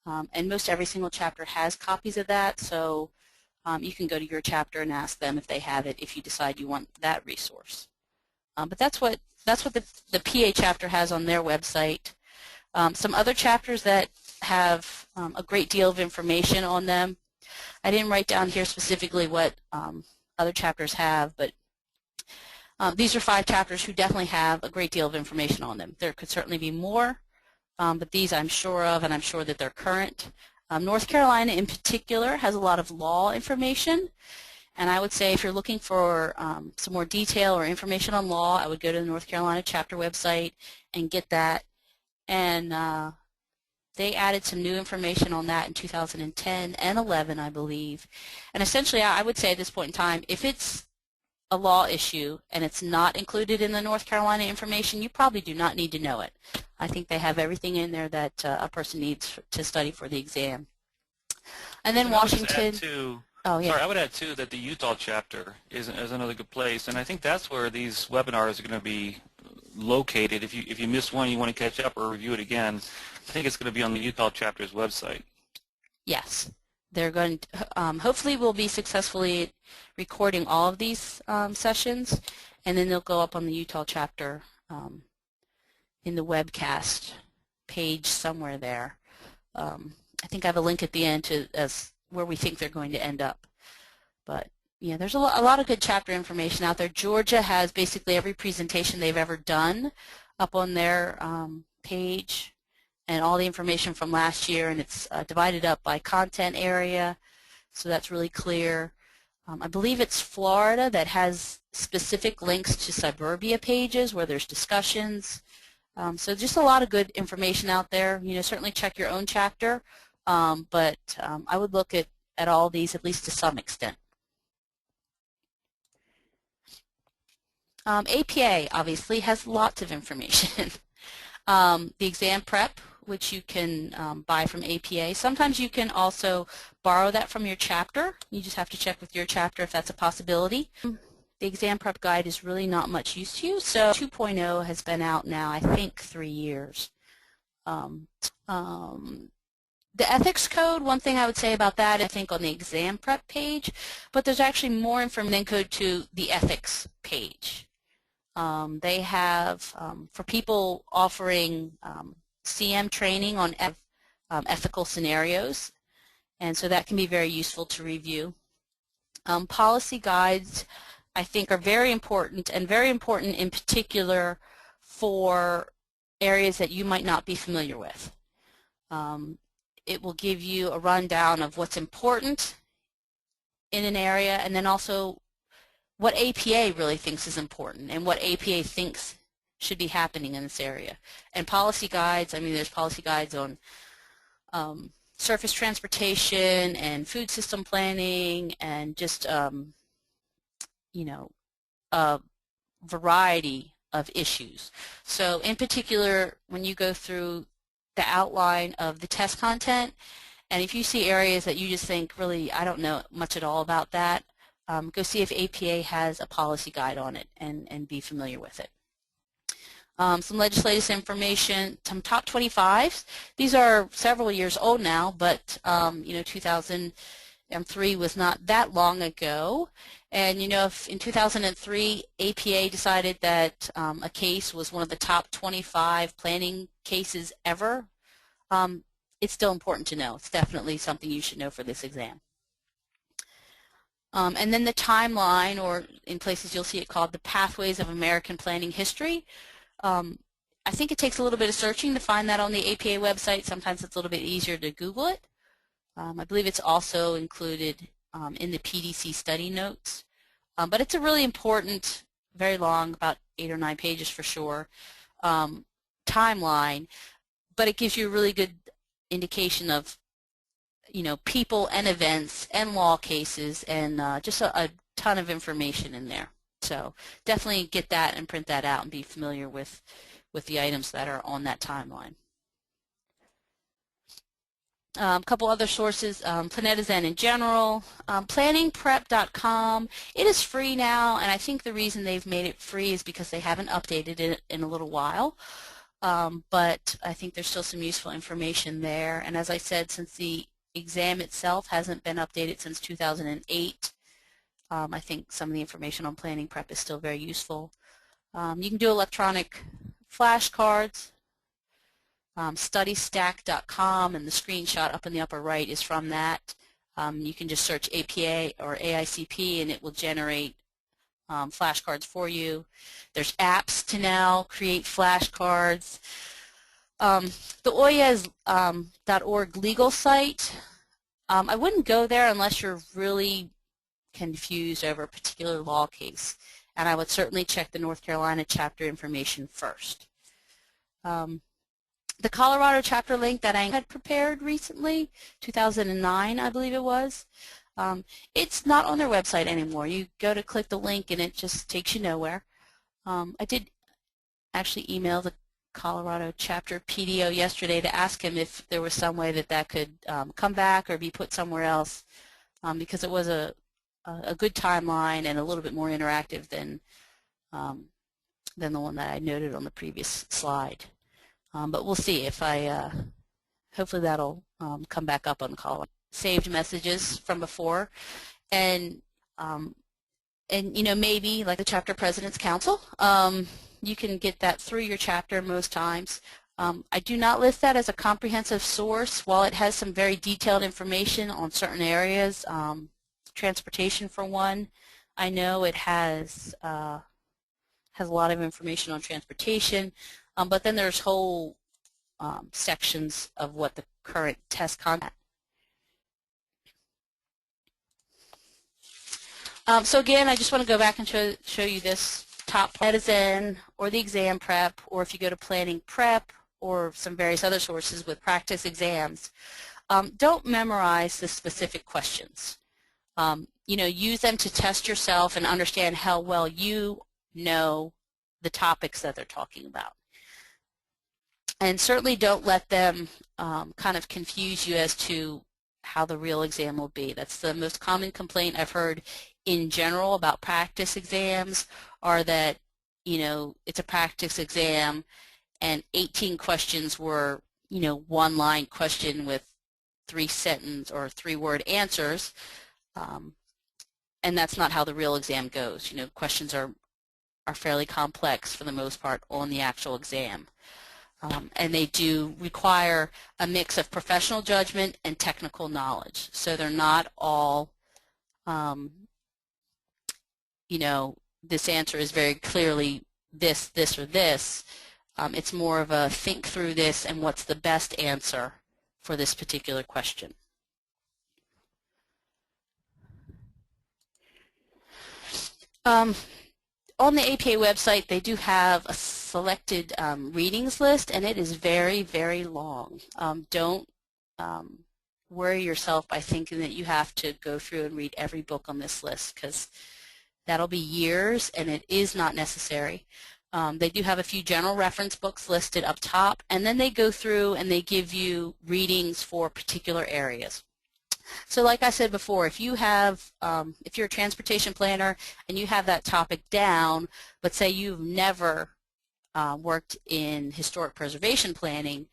Speaker 1: And most every single chapter has copies of that, so you can go to your chapter and ask them if they have it if you decide you want that resource. But that's what the PA chapter has on their website. Some other chapters that have a great deal of information on them. I didn't write down here specifically what other chapters have, but these are 5 chapters who definitely have a great deal of information on them. There could certainly be more, but these I'm sure of, and I'm sure that they're current. North Carolina in particular has a lot of law information, and I would say if you're looking for some more detail or information on law, I would go to the North Carolina chapter website and get that. And they added some new information on that in 2010 and 11, I believe. And essentially, I would say at this point in time, if it's a law issue and it's not included in the North Carolina information, you probably do not need to know it. I think they have everything in there that a person needs to study for the exam. And then Washington.
Speaker 2: Oh, yeah. Sorry, I would add too that the Utah chapter is another good place, and I think that's where these webinars are going to be located. If you missed one, you want to catch up or review it again, I think it's going to be on the Utah chapter's website.
Speaker 1: Yes, they're going to, hopefully we'll be successfully recording all of these sessions, and then they'll go up on the Utah chapter in the webcast page somewhere there. I think I have a link at the end to as where we think they're going to end up. But yeah, there's a lot of good chapter information out there. Georgia has basically every presentation they've ever done up on their page, and all the information from last year, and it's divided up by content area, so that's really clear. I believe it's Florida that has specific links to suburbia pages where there's discussions. So just a lot of good information out there. Certainly check your own chapter, but I would look at all these at least to some extent. APA obviously has lots of information. The exam prep, which you can buy from APA. Sometimes you can also borrow that from your chapter. You just have to check with your chapter if that's a possibility. The exam prep guide is really not much use to you, so 2.0 has been out now, I think, 3 years. The ethics code, one thing I would say about that, I think on the exam prep page, but there's actually more information than code to the ethics page. They have, for people offering CM training on ethical scenarios, and so that can be very useful to review. Policy guides, I think, are very important, and very important in particular for areas that you might not be familiar with. It will give you a rundown of what's important in an area, and then also what APA really thinks is important and what APA thinks should be happening in this area. And policy guides, I mean, there's policy guides on surface transportation and food system planning and just, you know, a variety of issues. So in particular, when you go through the outline of the test content, and if you see areas that you just think, really, I don't know much at all about that, go see if APA has a policy guide on it and be familiar with it. Some legislative information, some top 25s. These are several years old now, but you know, 2000, 3 was not that long ago. And you know, if in 2003 APA decided that a case was one of the top 25 planning cases ever, it's still important to know. It's definitely something you should know for this exam. And then the timeline, or in places you'll see it called the Pathways of American Planning History. I think it takes a little bit of searching to find that on the APA website. Sometimes it's a little bit easier to Google it. I believe it's also included in the PDC study notes. But it's a really important, very long, about 8 or 9 pages for sure, timeline. But it gives you a really good indication of, you know, people and events and law cases, and just a ton of information in there. So definitely get that and print that out and be familiar with the items that are on that timeline. A couple other sources, Planetizen in general, planningprep.com. It is free now, and I think the reason they've made it free is because they haven't updated it in a little while. But I think there's still some useful information there. And as I said, since the exam itself hasn't been updated since 2008, I think some of the information on planning prep is still very useful. You can do electronic flashcards. Studystack.com, and the screenshot up in the upper right is from that. You can just search APA or AICP and it will generate flashcards for you. There's apps to now create flashcards. The oyas.org legal site, I wouldn't go there unless you're really confused over a particular law case, and I would certainly check the North Carolina chapter information first. The Colorado chapter link that I had prepared recently, 2009 I believe it was, it's not on their website anymore. You go to click the link and it just takes you nowhere. I did actually email the Colorado chapter PDO yesterday to ask him if there was some way that that could come back or be put somewhere else, because it was a good timeline and a little bit more interactive than the one that I noted on the previous slide. But we'll see if hopefully that'll come back up on the Colorado. Saved messages from before, and you know, maybe like the chapter president's council, you can get that through your chapter most times. I do not list that as a comprehensive source. While it has some very detailed information on certain areas, transportation for one, I know it has a lot of information on transportation. But then there's whole sections of what the current test content. So again, I just want to go back and show you this top Planetizen or the exam prep, or if you go to planning prep or some various other sources with practice exams, don't memorize the specific questions. You know, use them to test yourself and understand how well you know the topics that they're talking about. And certainly don't let them kind of confuse you as to how the real exam will be. That's the most common complaint I've heard in general about practice exams, are that, you know, it's a practice exam and 18 questions were, you know, one-line question with 3-sentence or 3-word answers, and that's not how the real exam goes. You know, questions are fairly complex for the most part on the actual exam. And they do require a mix of professional judgment and technical knowledge. So they're not all, you know, this answer is very clearly this, this, or this. It's more of a think through this and what's the best answer for this particular question. On the APA website, they do have a selected readings list, and it is very, very long. Don't worry yourself by thinking that you have to go through and read every book on this list, because that'll be years, and it is not necessary. They do have a few general reference books listed up top, and then they go through and they give you readings for particular areas. So like I said before, if you have, if you're a transportation planner and you have that topic down, but say you've never worked in historic preservation planning,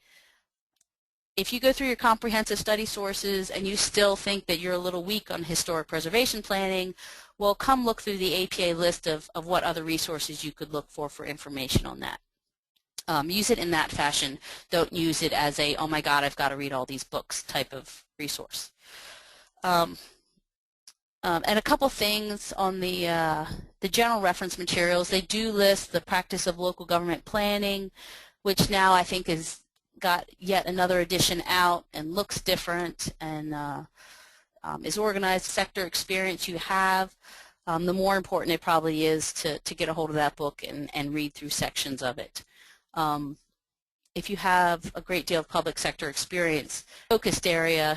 Speaker 1: if you go through your comprehensive study sources and you still think that you're a little weak on historic preservation planning, well, come look through the APA list of what other resources you could look for information on that. Use it in that fashion. Don't use it as a, oh my God, I've got to read all these books type of resource. And a couple things on the general reference materials. They do list the practice of local government planning, which now I think is got yet another edition out and looks different and is organized. Sector experience you have, the more important it probably is to get a hold of that book and read through sections of it. If you have a great deal of public sector experience, focused area,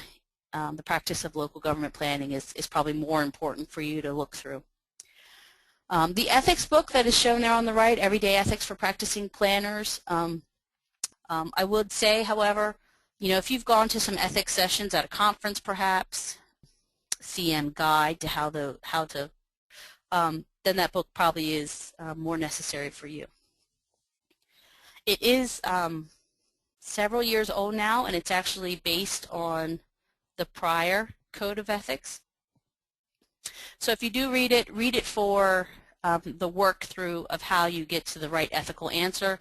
Speaker 1: the practice of local government planning is probably more important for you to look through. The ethics book that is shown there on the right, Everyday Ethics for Practicing Planners, I would say, however, if you've gone to some ethics sessions at a conference perhaps, CM guide to how to, then that book probably is more necessary for you. It is several years old now, and it's actually based on the prior Code of Ethics. So if you do read it for the work through of how you get to the right ethical answer.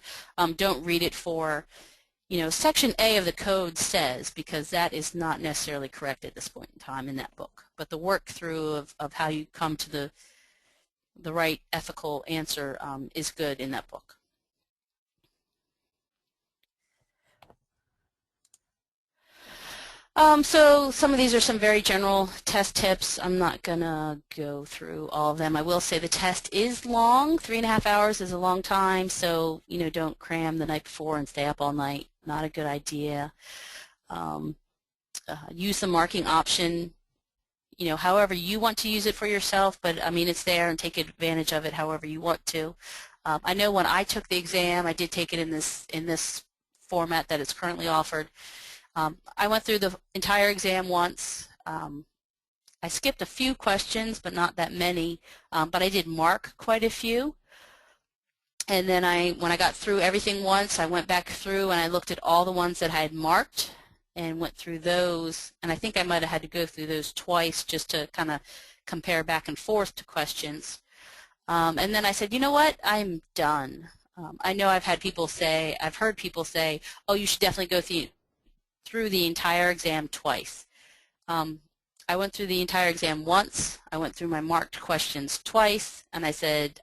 Speaker 1: Don't read it for, Section A of the code says, because that is not necessarily correct at this point in time in that book. But the work through of how you come to the right ethical answer is good in that book. So some of these are some very general test tips. I'm not going to go through all of them. I will say the test is long. 3.5 hours is a long time, so don't cram the night before and stay up all night. Not a good idea. Use the marking option, however you want to use it for yourself, but I mean it's there and take advantage of it however you want to. I know when I took the exam, I did take it in this format that is currently offered. I went through the entire exam once. I skipped a few questions, but not that many, but I did mark quite a few. And then when I got through everything once, I went back through and I looked at all the ones that I had marked and went through those. And I think I might have had to go through those twice just to kind of compare back and forth to questions. And then I said, you know what, I'm done. I know I've heard people say, oh, you should definitely go through the entire exam twice. I went through the entire exam once. I went through my marked questions twice, and I said,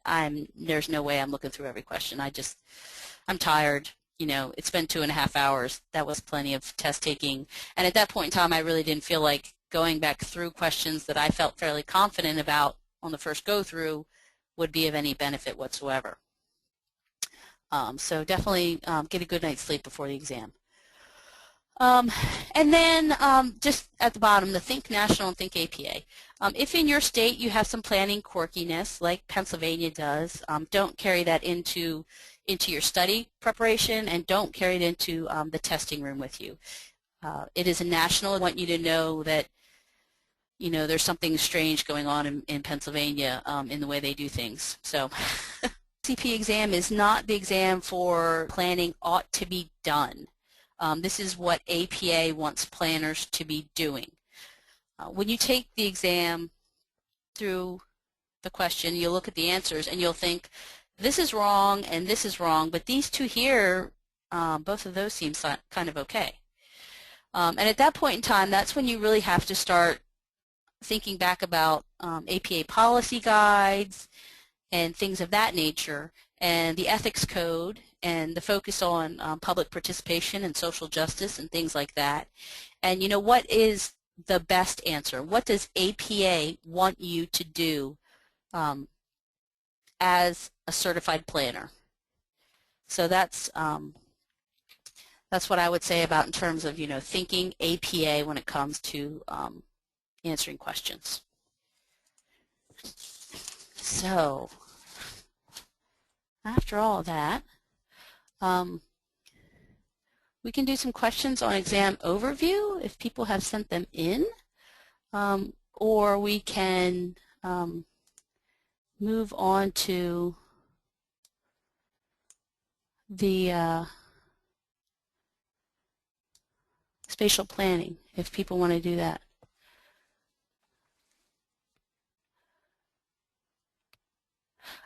Speaker 1: there's no way I'm looking through every question. I'm tired. It's been 2.5 hours. That was plenty of test taking. And at that point in time, I really didn't feel like going back through questions that I felt fairly confident about on the first go through would be of any benefit whatsoever. So definitely get a good night's sleep before the exam. And then just at the bottom, the Think National and Think APA. If in your state you have some planning quirkiness, like Pennsylvania does, don't carry that into your study preparation, and don't carry it into the testing room with you. It is a national. I want you to know that there's something strange going on in Pennsylvania in the way they do things. So AICP exam is not the exam for planning ought to be done. This is what APA wants planners to be doing. When you take the exam through the question, you'll look at the answers and you'll think, this is wrong and this is wrong, but these two here, both of those seem kind of okay. And at that point in time, that's when you really have to start thinking back about APA policy guides and things of that nature, and the ethics code, and the focus on public participation and social justice and things like that. And what is the best answer? What does APA want you to do as a certified planner? So that's what I would say about in terms of thinking APA when it comes to answering questions. So after all that, we can do some questions on exam overview if people have sent them in, or we can move on to the spatial planning, if people want to do that.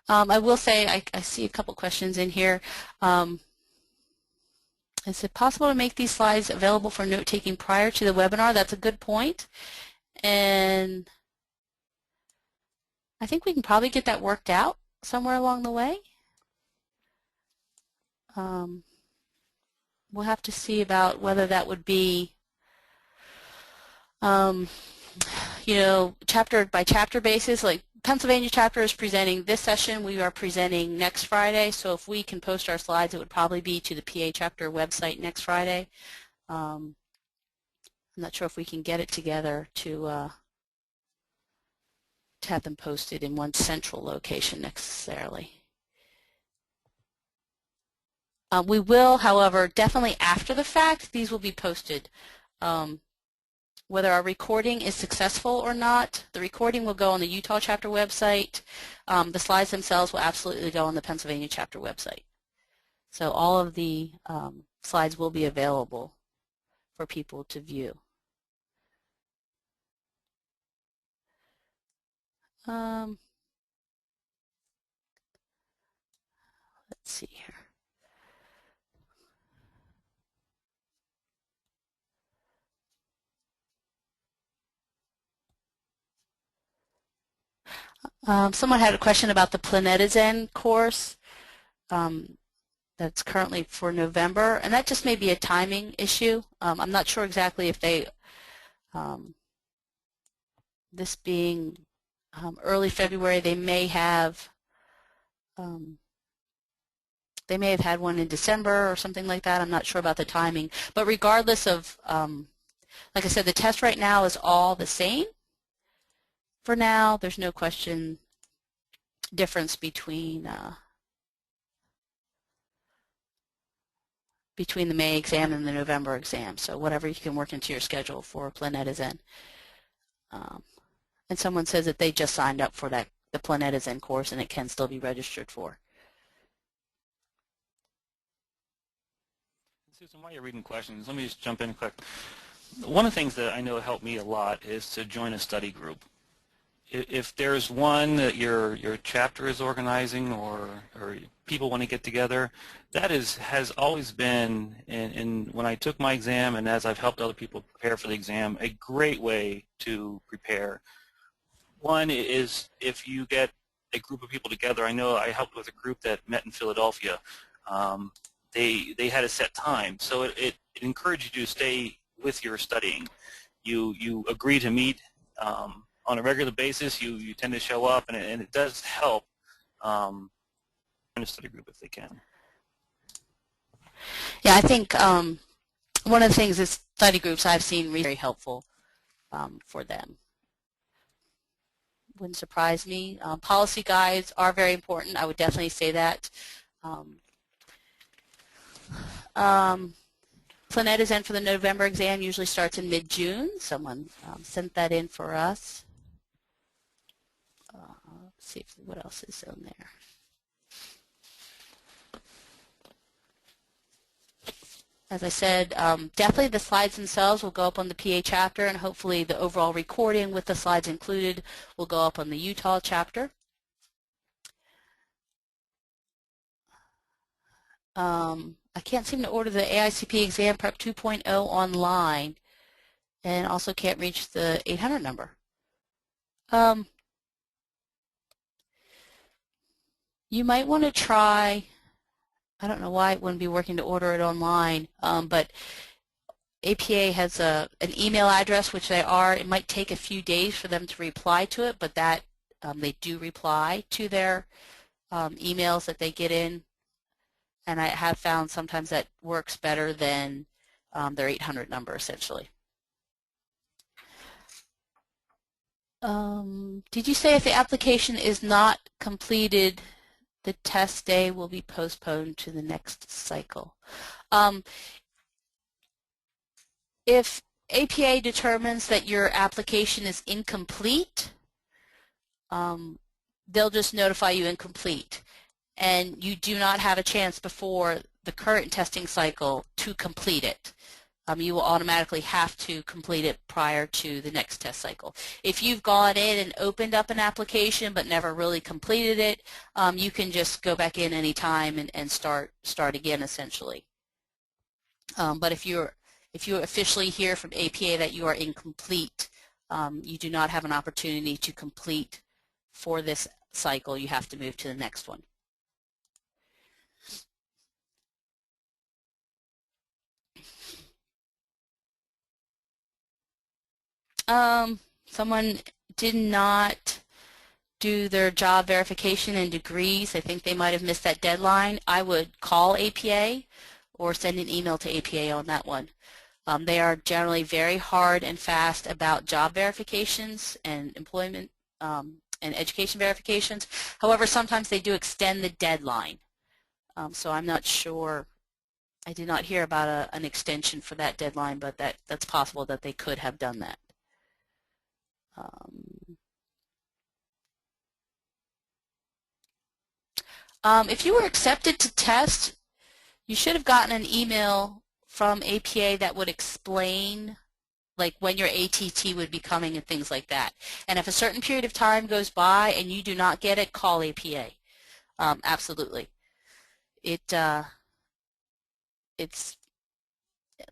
Speaker 1: I will say I see a couple questions in here. Is it possible to make these slides available for note-taking prior to the webinar? That's a good point. And I think we can probably get that worked out somewhere along the way. We'll have to see about whether that would be, you know, chapter by chapter basis. Like Pennsylvania chapter is presenting this session. We are presenting next Friday. So if we can post our slides, it would probably be to the PA chapter website next Friday. I'm not sure if we can get it together to have them posted in one central location necessarily. We will, however, definitely after the fact, these will be posted. Whether our recording is successful or not, the recording will go on the Utah chapter website. The slides themselves will absolutely go on the Pennsylvania chapter website. So all of the slides will be available for people to view. Let's see here. Someone had a question about the Planetizen course that's currently for November, and that just may be a timing issue. I'm not sure exactly if they, this being early February, they may have had one in December or something like that. I'm not sure about the timing. But regardless of, like I said, the test right now is all the same. For now, there's no question difference between the May exam and the November exam. So whatever you can work into your schedule for Planetizen. And someone says that they just signed up for the Planetizen course and it can still be registered for.
Speaker 2: Susan, while you're reading questions, let me just jump in quick. One of the things that I know helped me a lot is to join a study group. If there's one that your chapter is organizing or people want to get together, that has always been, and when I took my exam and as I've helped other people prepare for the exam, a great way to prepare. One is if you get a group of people together. I know I helped with a group that met in Philadelphia. They had a set time, so it encouraged you to stay with your studying. You agree to meet on a regular basis. You tend to show up, and it does help in a study group if they can.
Speaker 1: Yeah, I think one of the things is study groups I've seen very helpful for them. Wouldn't surprise me. Policy guides are very important. I would definitely say that. Planetizen for the November exam usually starts in mid-June. Someone sent that in for us. Let's see what else is on there. As I said, definitely the slides themselves will go up on the PA chapter, and hopefully the overall recording with the slides included will go up on the Utah chapter. I can't seem to order the AICP exam prep 2.0 online, and also can't reach the 800 number. You might want to try, I don't know why it wouldn't be working to order it online, but APA has an email address, which they are. It might take a few days for them to reply to it, but that they do reply to their emails that they get in. And I have found sometimes that works better than their 800 number, essentially. Did you say if the application is not completed, the test day will be postponed to the next cycle? If APA determines that your application is incomplete, they'll just notify you incomplete. And you do not have a chance before the current testing cycle to complete it. You will automatically have to complete it prior to the next test cycle. If you've gone in and opened up an application but never really completed it, you can just go back in anytime and start again, essentially. But if you officially hear from APA that you are incomplete, you do not have an opportunity to complete for this cycle. You have to move to the next one. Someone did not do their job verification and degrees. I think they might have missed that deadline. I would call APA or send an email to APA on that one. They are generally very hard and fast about job verifications and employment and education verifications. However, sometimes they do extend the deadline. So I'm not sure. I did not hear about an extension for that deadline, but that's possible that they could have done that. If you were accepted to test, you should have gotten an email from APA that would explain like when your ATT would be coming and things like that. And if a certain period of time goes by and you do not get it, call APA. Absolutely. It's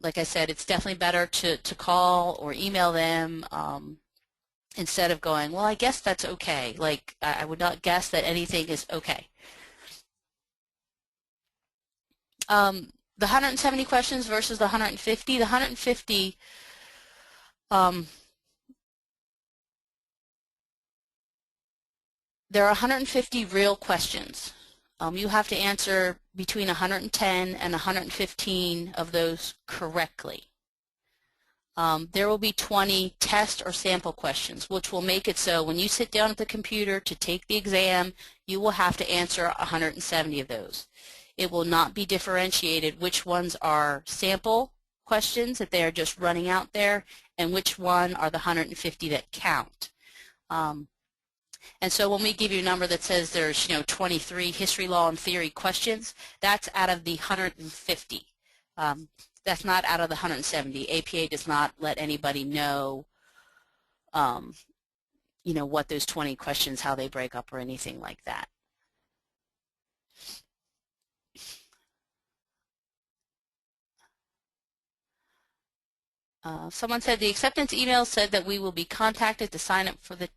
Speaker 1: like I said, it's definitely better to call or email them instead of going, well, I guess that's okay. Like I would not guess that anything is okay. The 170 questions versus the 150. The 150, there are 150 real questions. You have to answer between 110 and 115 of those correctly. There will be 20 test or sample questions, which will make it so when you sit down at the computer to take the exam, you will have to answer 170 of those. It will not be differentiated which ones are sample questions that they are just running out there and which one are the 150 that count. And so when we give you a number that says there's 23 history, law, and theory questions, that's out of the 150. That's not out of the 170. APA does not let anybody know, what those 20 questions, how they break up or anything like that. Someone said the acceptance email said that we will be contacted to sign up for the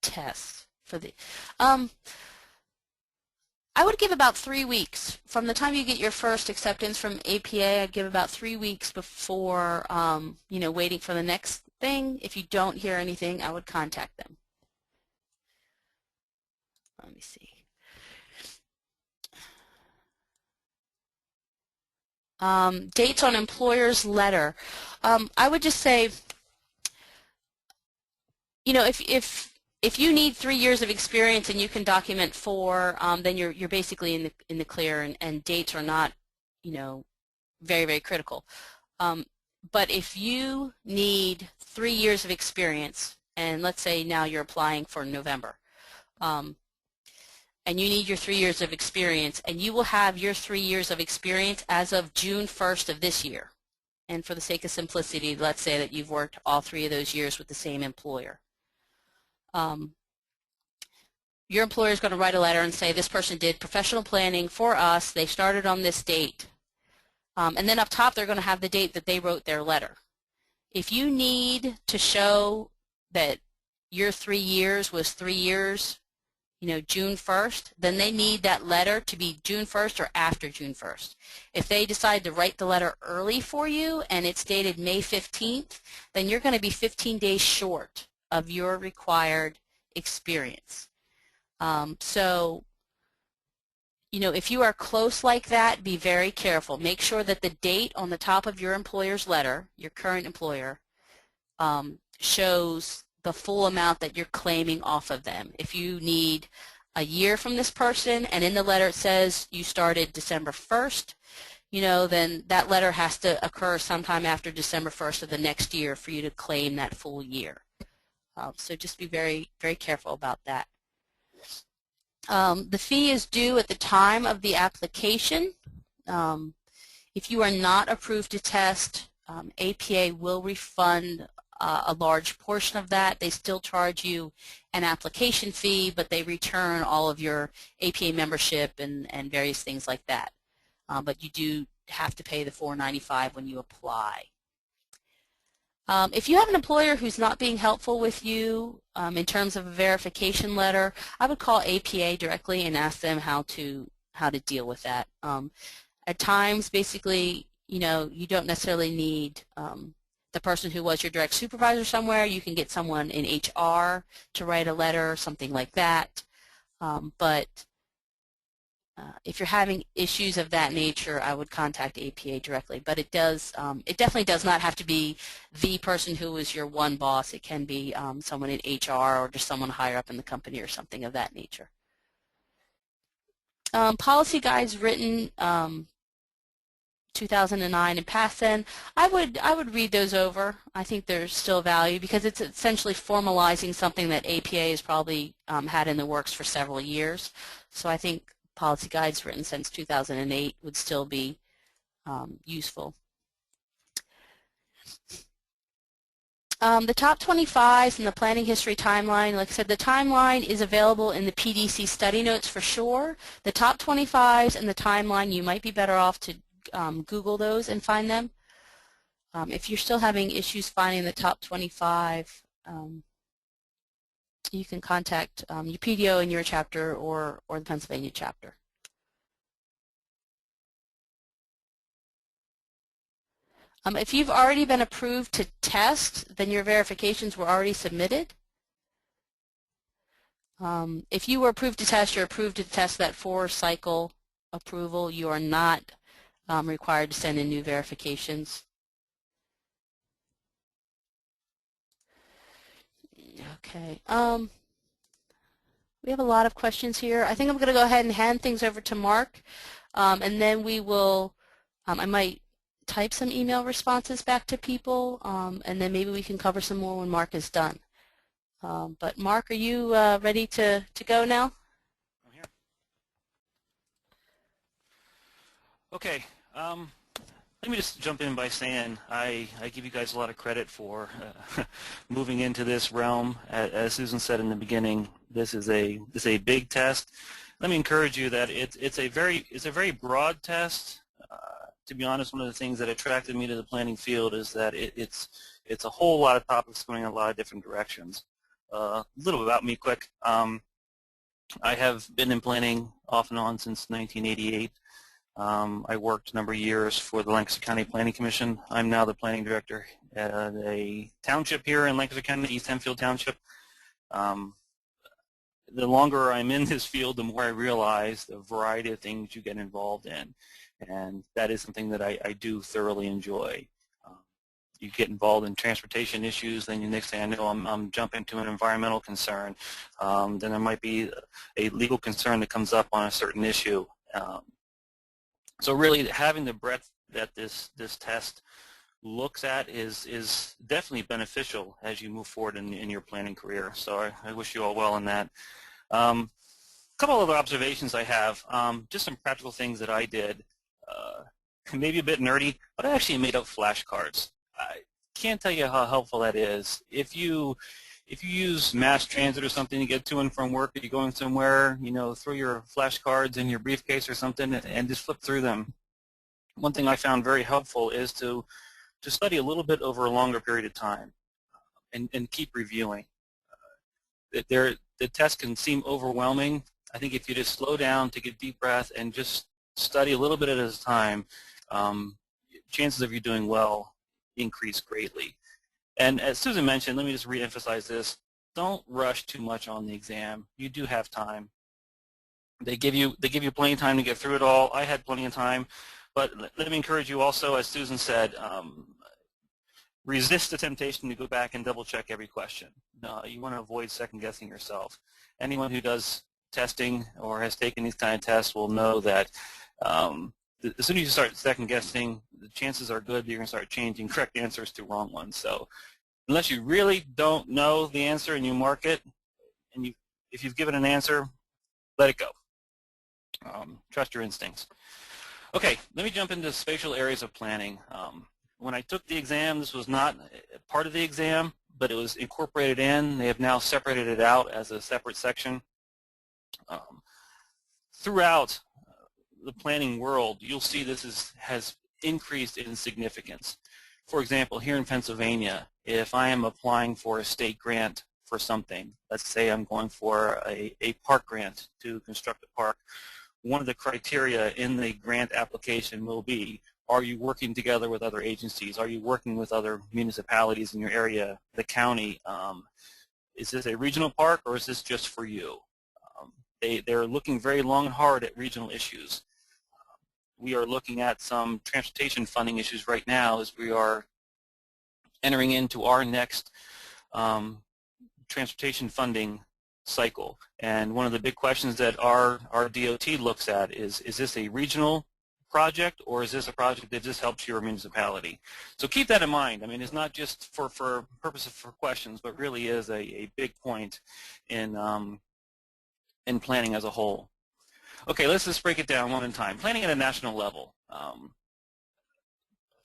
Speaker 1: test. I would give about 3 weeks. From the time you get your first acceptance from APA, I'd give about 3 weeks before, waiting for the next thing. If you don't hear anything, I would contact them. Let me see. Dates on employer's letter. I would just say, if you need 3 years of experience and you can document 4, then you're basically in the clear, and dates are not, very, very critical. But if you need 3 years of experience, and let's say now you're applying for November, and you need your 3 years of experience, and you will have your 3 years of experience as of June 1st of this year. And for the sake of simplicity, let's say that you've worked all 3 of those years with the same employer. Your employer is going to write a letter and say this person did professional planning for us, they started on this date, and then up top they're going to have the date that they wrote their letter. If you need to show that your 3 years was 3 years, June 1st, then they need that letter to be June 1st or after June 1st. If they decide to write the letter early for you and it's dated May 15th, then you're going to be 15 days short of your required experience. So, if you are close like that, be very careful. Make sure that the date on the top of your employer's letter, your current employer, shows the full amount that you're claiming off of them. If you need a year from this person and in the letter it says you started December 1st, then that letter has to occur sometime after December 1st of the next year for you to claim that full year. So just be very, very careful about that. The fee is due at the time of the application. If you are not approved to test APA will refund a large portion of that. They still charge you an application fee, but they return all of your APA membership and various things like that. But you do have to pay the $4.95 when you apply. If you have an employer who's not being helpful with you in terms of a verification letter, I would call APA directly and ask them how to deal with that. At times, basically, you don't necessarily need the person who was your direct supervisor somewhere. You can get someone in HR to write a letter or something like that. But if you're having issues of that nature, I would contact APA directly. But it definitely does not have to be the person who was your one boss. It can be someone in HR or just someone higher up in the company or something of that nature. Policy guides written 2009 and past then, I would read those over. I think there's still value because it's essentially formalizing something that APA has probably had in the works for several years. So I think policy guides written since 2008 would still be useful. The top 25s and the planning history timeline, like I said, the timeline is available in the PDC study notes for sure. The top 25s and the timeline, you might be better off to Google those and find them. If you're still having issues finding the top 25, you can contact your PDO in your chapter or the Pennsylvania chapter. If you've already been approved to test, then your verifications were already submitted. If you were approved to test, you're approved to test that 4-cycle approval. You are not required to send in new verifications. Okay. We have a lot of questions here. I think I'm going to go ahead and hand things over to Mark, and then we will, I might type some email responses back to people, and then maybe we can cover some more when Mark is done. But Mark, are you ready to go now?
Speaker 2: I'm here. Okay. Let me just jump in by saying I give you guys a lot of credit for moving into this realm. As Susan said in the beginning, this is a big test. Let me encourage you that it's a very broad test. To be honest, one of the things that attracted me to the planning field is that it's a whole lot of topics going in a lot of different directions. A little about me quick. I have been in planning off and on since 1988. I worked a number of years for the Lancaster County Planning Commission. I'm now the planning director at a township here in Lancaster County, East Hempfield Township. The longer I'm in this field, the more I realize the variety of things you get involved in. And that is something that I do thoroughly enjoy. You get involved in transportation issues, then the next thing I know I'm jumping to an environmental concern. Then there might be a legal concern that comes up on a certain issue. So really having the breadth that this test looks at is definitely beneficial as you move forward in your planning career. So I wish you all well in that. A couple other observations I have, just some practical things that I did. Maybe a bit nerdy, but I actually made up flashcards. I can't tell you how helpful that is. If you use mass transit or something to get to and from work, or you're going somewhere, throw your flashcards in your briefcase or something and just flip through them. One thing I found very helpful is to study a little bit over a longer period of time and keep reviewing. The test can seem overwhelming. I think if you just slow down, take a deep breath, and just study a little bit at a time, chances of you doing well increase greatly. And as Susan mentioned, let me just re-emphasize this. Don't rush too much on the exam. You do have time. They give you plenty of time to get through it all. I had plenty of time. But let me encourage you also, as Susan said, resist the temptation to go back and double-check every question. You want to avoid second-guessing yourself. Anyone who does testing or has taken these kind of tests will know that as soon as you start second-guessing, the chances are good you're going to start changing correct answers to wrong ones. So unless you really don't know the answer and you mark it, and if you've given an answer, let it go. Trust your instincts. Okay, let me jump into spatial areas of planning. When I took the exam, this was not part of the exam, but it was incorporated in. They have now separated it out as a separate section. Throughout the planning world, you'll see this has increased in significance. For example, here in Pennsylvania, if I am applying for a state grant for something, let's say I'm going for a park grant to construct a park, one of the criteria in the grant application will be, are you working together with other agencies? Are you working with other municipalities in your area, the county? Is this a regional park or is this just for you? They're looking very long and hard at regional issues. We are looking at some transportation funding issues right now as we are entering into our next transportation funding cycle. And one of the big questions that our DOT looks at is this a regional project or is this a project that just helps your municipality? So keep that in mind. I mean, it's not just for purposes for questions, but really is a big point in planning as a whole. Okay, let's just break it down one at a time. Planning at a national level.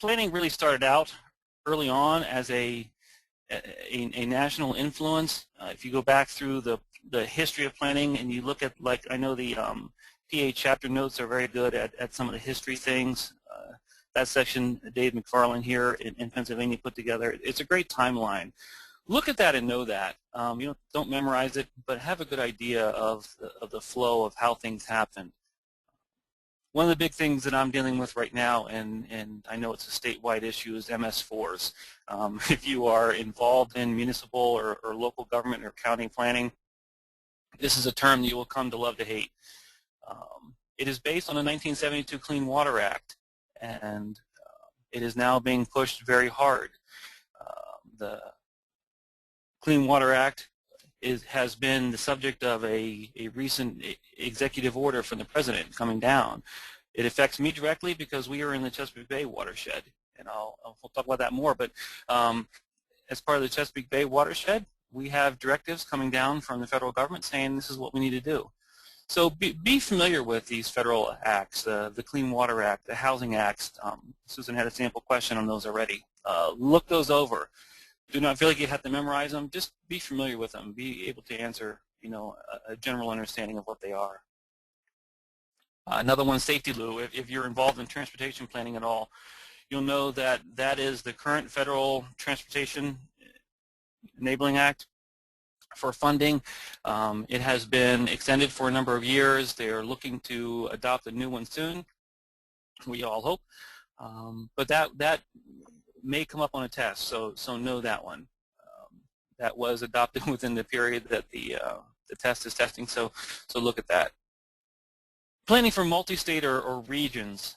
Speaker 2: Planning really started out early on as a national influence. If you go back through the history of planning and you look at, like, I know the PA chapter notes are very good at some of the history things. That section Dave McFarland here in Pennsylvania put together. It's a great timeline. Look at that and know that. Don't memorize it, but have a good idea of the flow of how things happen. One of the big things that I'm dealing with right now, and I know it's a statewide issue, is MS4s. If you are involved in municipal or local government or county planning, this is a term that you will come to love to hate. It is based on the 1972 Clean Water Act, and it is now being pushed very hard. The Clean Water Act has been the subject of a recent executive order from the President coming down. It affects me directly because we are in the Chesapeake Bay watershed, and we'll talk about that more. But as part of the Chesapeake Bay watershed, we have directives coming down from the federal government saying this is what we need to do. So be familiar with these federal acts, the Clean Water Act, the Housing Acts. Susan had a sample question on those already. Look those over. Do not feel like you have to memorize them. Just be familiar with them. Be able to answer, a general understanding of what they are. Another one, Safety Lou. If you're involved in transportation planning at all, you'll know that that is the current federal Transportation Enabling Act for funding. It has been extended for a number of years. They are looking to adopt a new one soon, we all hope. But that may come up on a test, so know that one. That was adopted within the period that the test is testing, so look at that. Planning for multi-state or regions.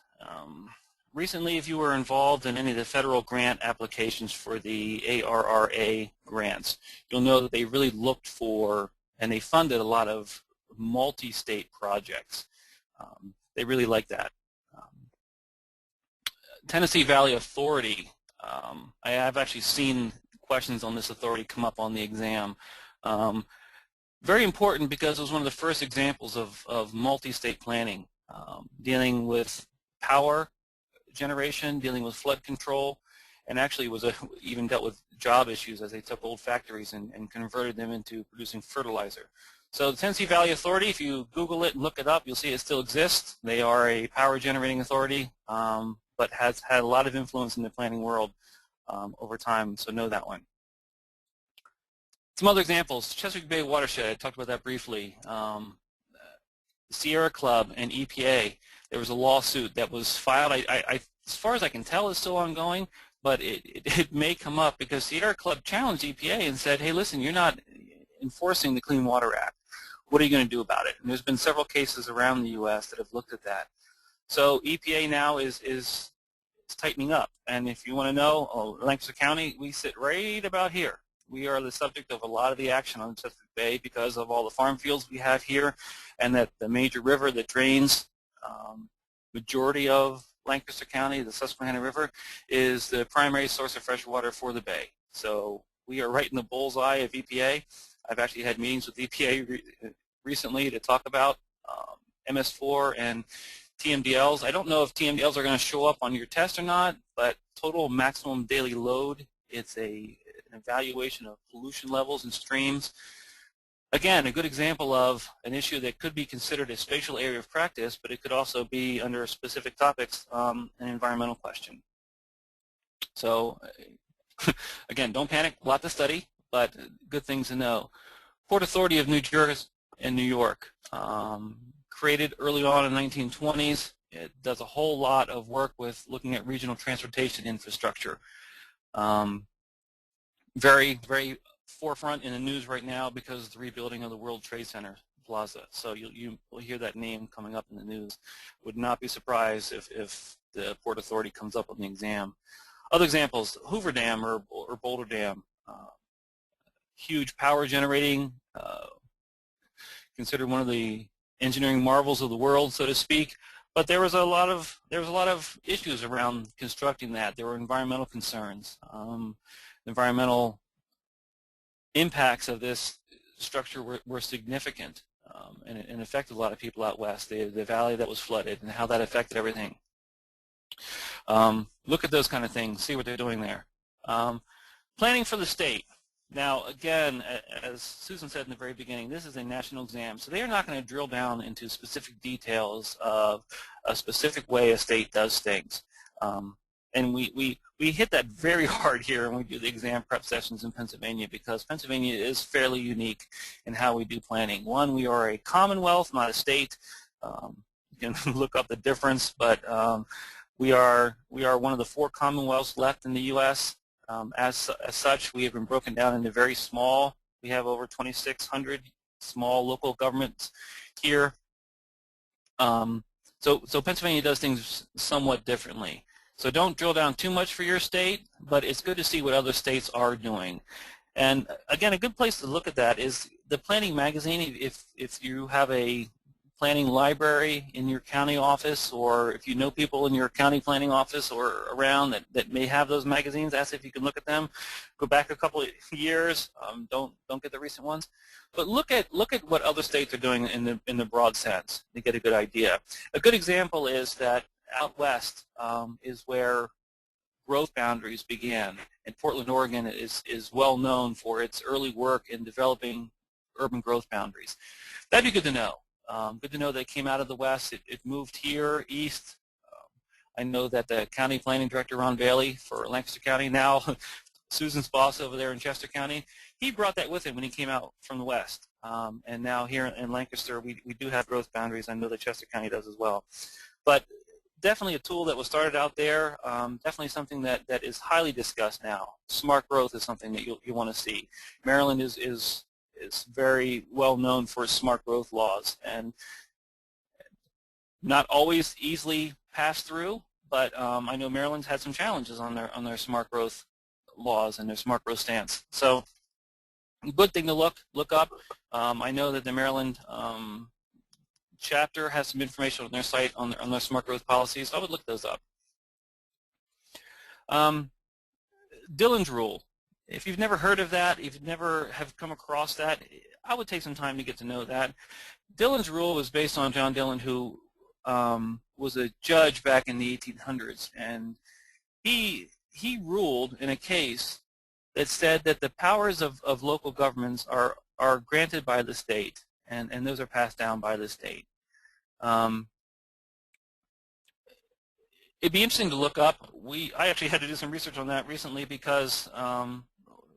Speaker 2: Recently, if you were involved in any of the federal grant applications for the ARRA grants, you'll know that they really looked for, and they funded a lot of multi-state projects. They really like that. Tennessee Valley Authority. I have actually seen questions on this authority come up on the exam. Very important because it was one of the first examples of multi-state planning, dealing with power generation, dealing with flood control, and actually even dealt with job issues as they took old factories and converted them into producing fertilizer. So the Tennessee Valley Authority, if you Google it and look it up, you'll see it still exists. They are a power generating authority, but has had a lot of influence in the planning world over time, so know that one. Some other examples, Chesapeake Bay Watershed, I talked about that briefly. Sierra Club and EPA, there was a lawsuit that was filed. As far as I can tell, it's still ongoing, but it may come up because Sierra Club challenged EPA and said, hey, listen, you're not enforcing the Clean Water Act. What are you going to do about it? And there's been several cases around the U.S. that have looked at that. So EPA now is tightening up. And if you want to know, Lancaster County, we sit right about here. We are the subject of a lot of the action on Chesapeake Bay because of all the farm fields we have here, and that the major river that drains majority of Lancaster County, the Susquehanna River, is the primary source of fresh water for the bay. So we are right in the bullseye of EPA. I've actually had meetings with EPA recently to talk about MS4 and TMDLs. I don't know if TMDLs are going to show up on your test or not, but total maximum daily load. It's an evaluation of pollution levels in streams. Again, a good example of an issue that could be considered a spatial area of practice, but it could also be under specific topics, an environmental question. So again, don't panic, a lot to study, but good things to know. Port Authority of New Jersey and New York, created early on in the 1920s. It does a whole lot of work with looking at regional transportation infrastructure. Very, very forefront in the news right now because of the rebuilding of the World Trade Center Plaza. So you will hear that name coming up in the news. Would not be surprised if the Port Authority comes up on the exam. Other examples, Hoover Dam or Boulder Dam, huge power generating, considered one of the engineering marvels of the world, so to speak. But there was a lot of issues around constructing that. There were environmental concerns. Environmental impacts of this structure were significant, and it affected a lot of people out west. The valley that was flooded and how that affected everything. Look at those kind of things, see what they're doing there. Planning for the state. Now, again, as Susan said in the very beginning, this is a national exam, so they are not going to drill down into specific details of a specific way a state does things. And we hit that very hard here when we do the exam prep sessions in Pennsylvania, because Pennsylvania is fairly unique in how we do planning. One, we are a commonwealth, not a state. You can look up the difference, but we are one of the 4 commonwealths left in the U.S. As such, we have been broken down into very small. We have over 2,600 small local governments here. So Pennsylvania does things somewhat differently. So don't drill down too much for your state, but it's good to see what other states are doing. And again, a good place to look at that is the planning magazine. If you have a planning library in your county office, or if you know people in your county planning office or around that may have those magazines, ask if you can look at them. Go back a couple of years. Don't get the recent ones, but look at what other states are doing in the broad sense to get a good idea. A good example is that out west is where growth boundaries began, and Portland, Oregon is well known for its early work in developing urban growth boundaries. That'd be good to know. Good to know that it came out of the west. It moved here east. I know that the county planning director, Ron Bailey, for Lancaster County, now Susan's boss over there in Chester County, he brought that with him when he came out from the west. And now here in Lancaster, we do have growth boundaries. I know that Chester County does as well. But definitely a tool that was started out there, definitely something that is highly discussed now. Smart growth is something that you want to see. Maryland is very well known for smart growth laws, and not always easily passed through, but I know Maryland's had some challenges on their smart growth laws and their smart growth stance. So good thing to look up. I know that the Maryland chapter has some information on their site on their smart growth policies. I would look those up. Dillon's rule. If you've never heard of that, if you've never have come across that, I would take some time to get to know that. Dillon's rule was based on John Dillon, who was a judge back in the 1800s, and he ruled in a case that said that the powers of local governments are granted by the state, and those are passed down by the state. It'd be interesting to look up. I actually had to do some research on that recently because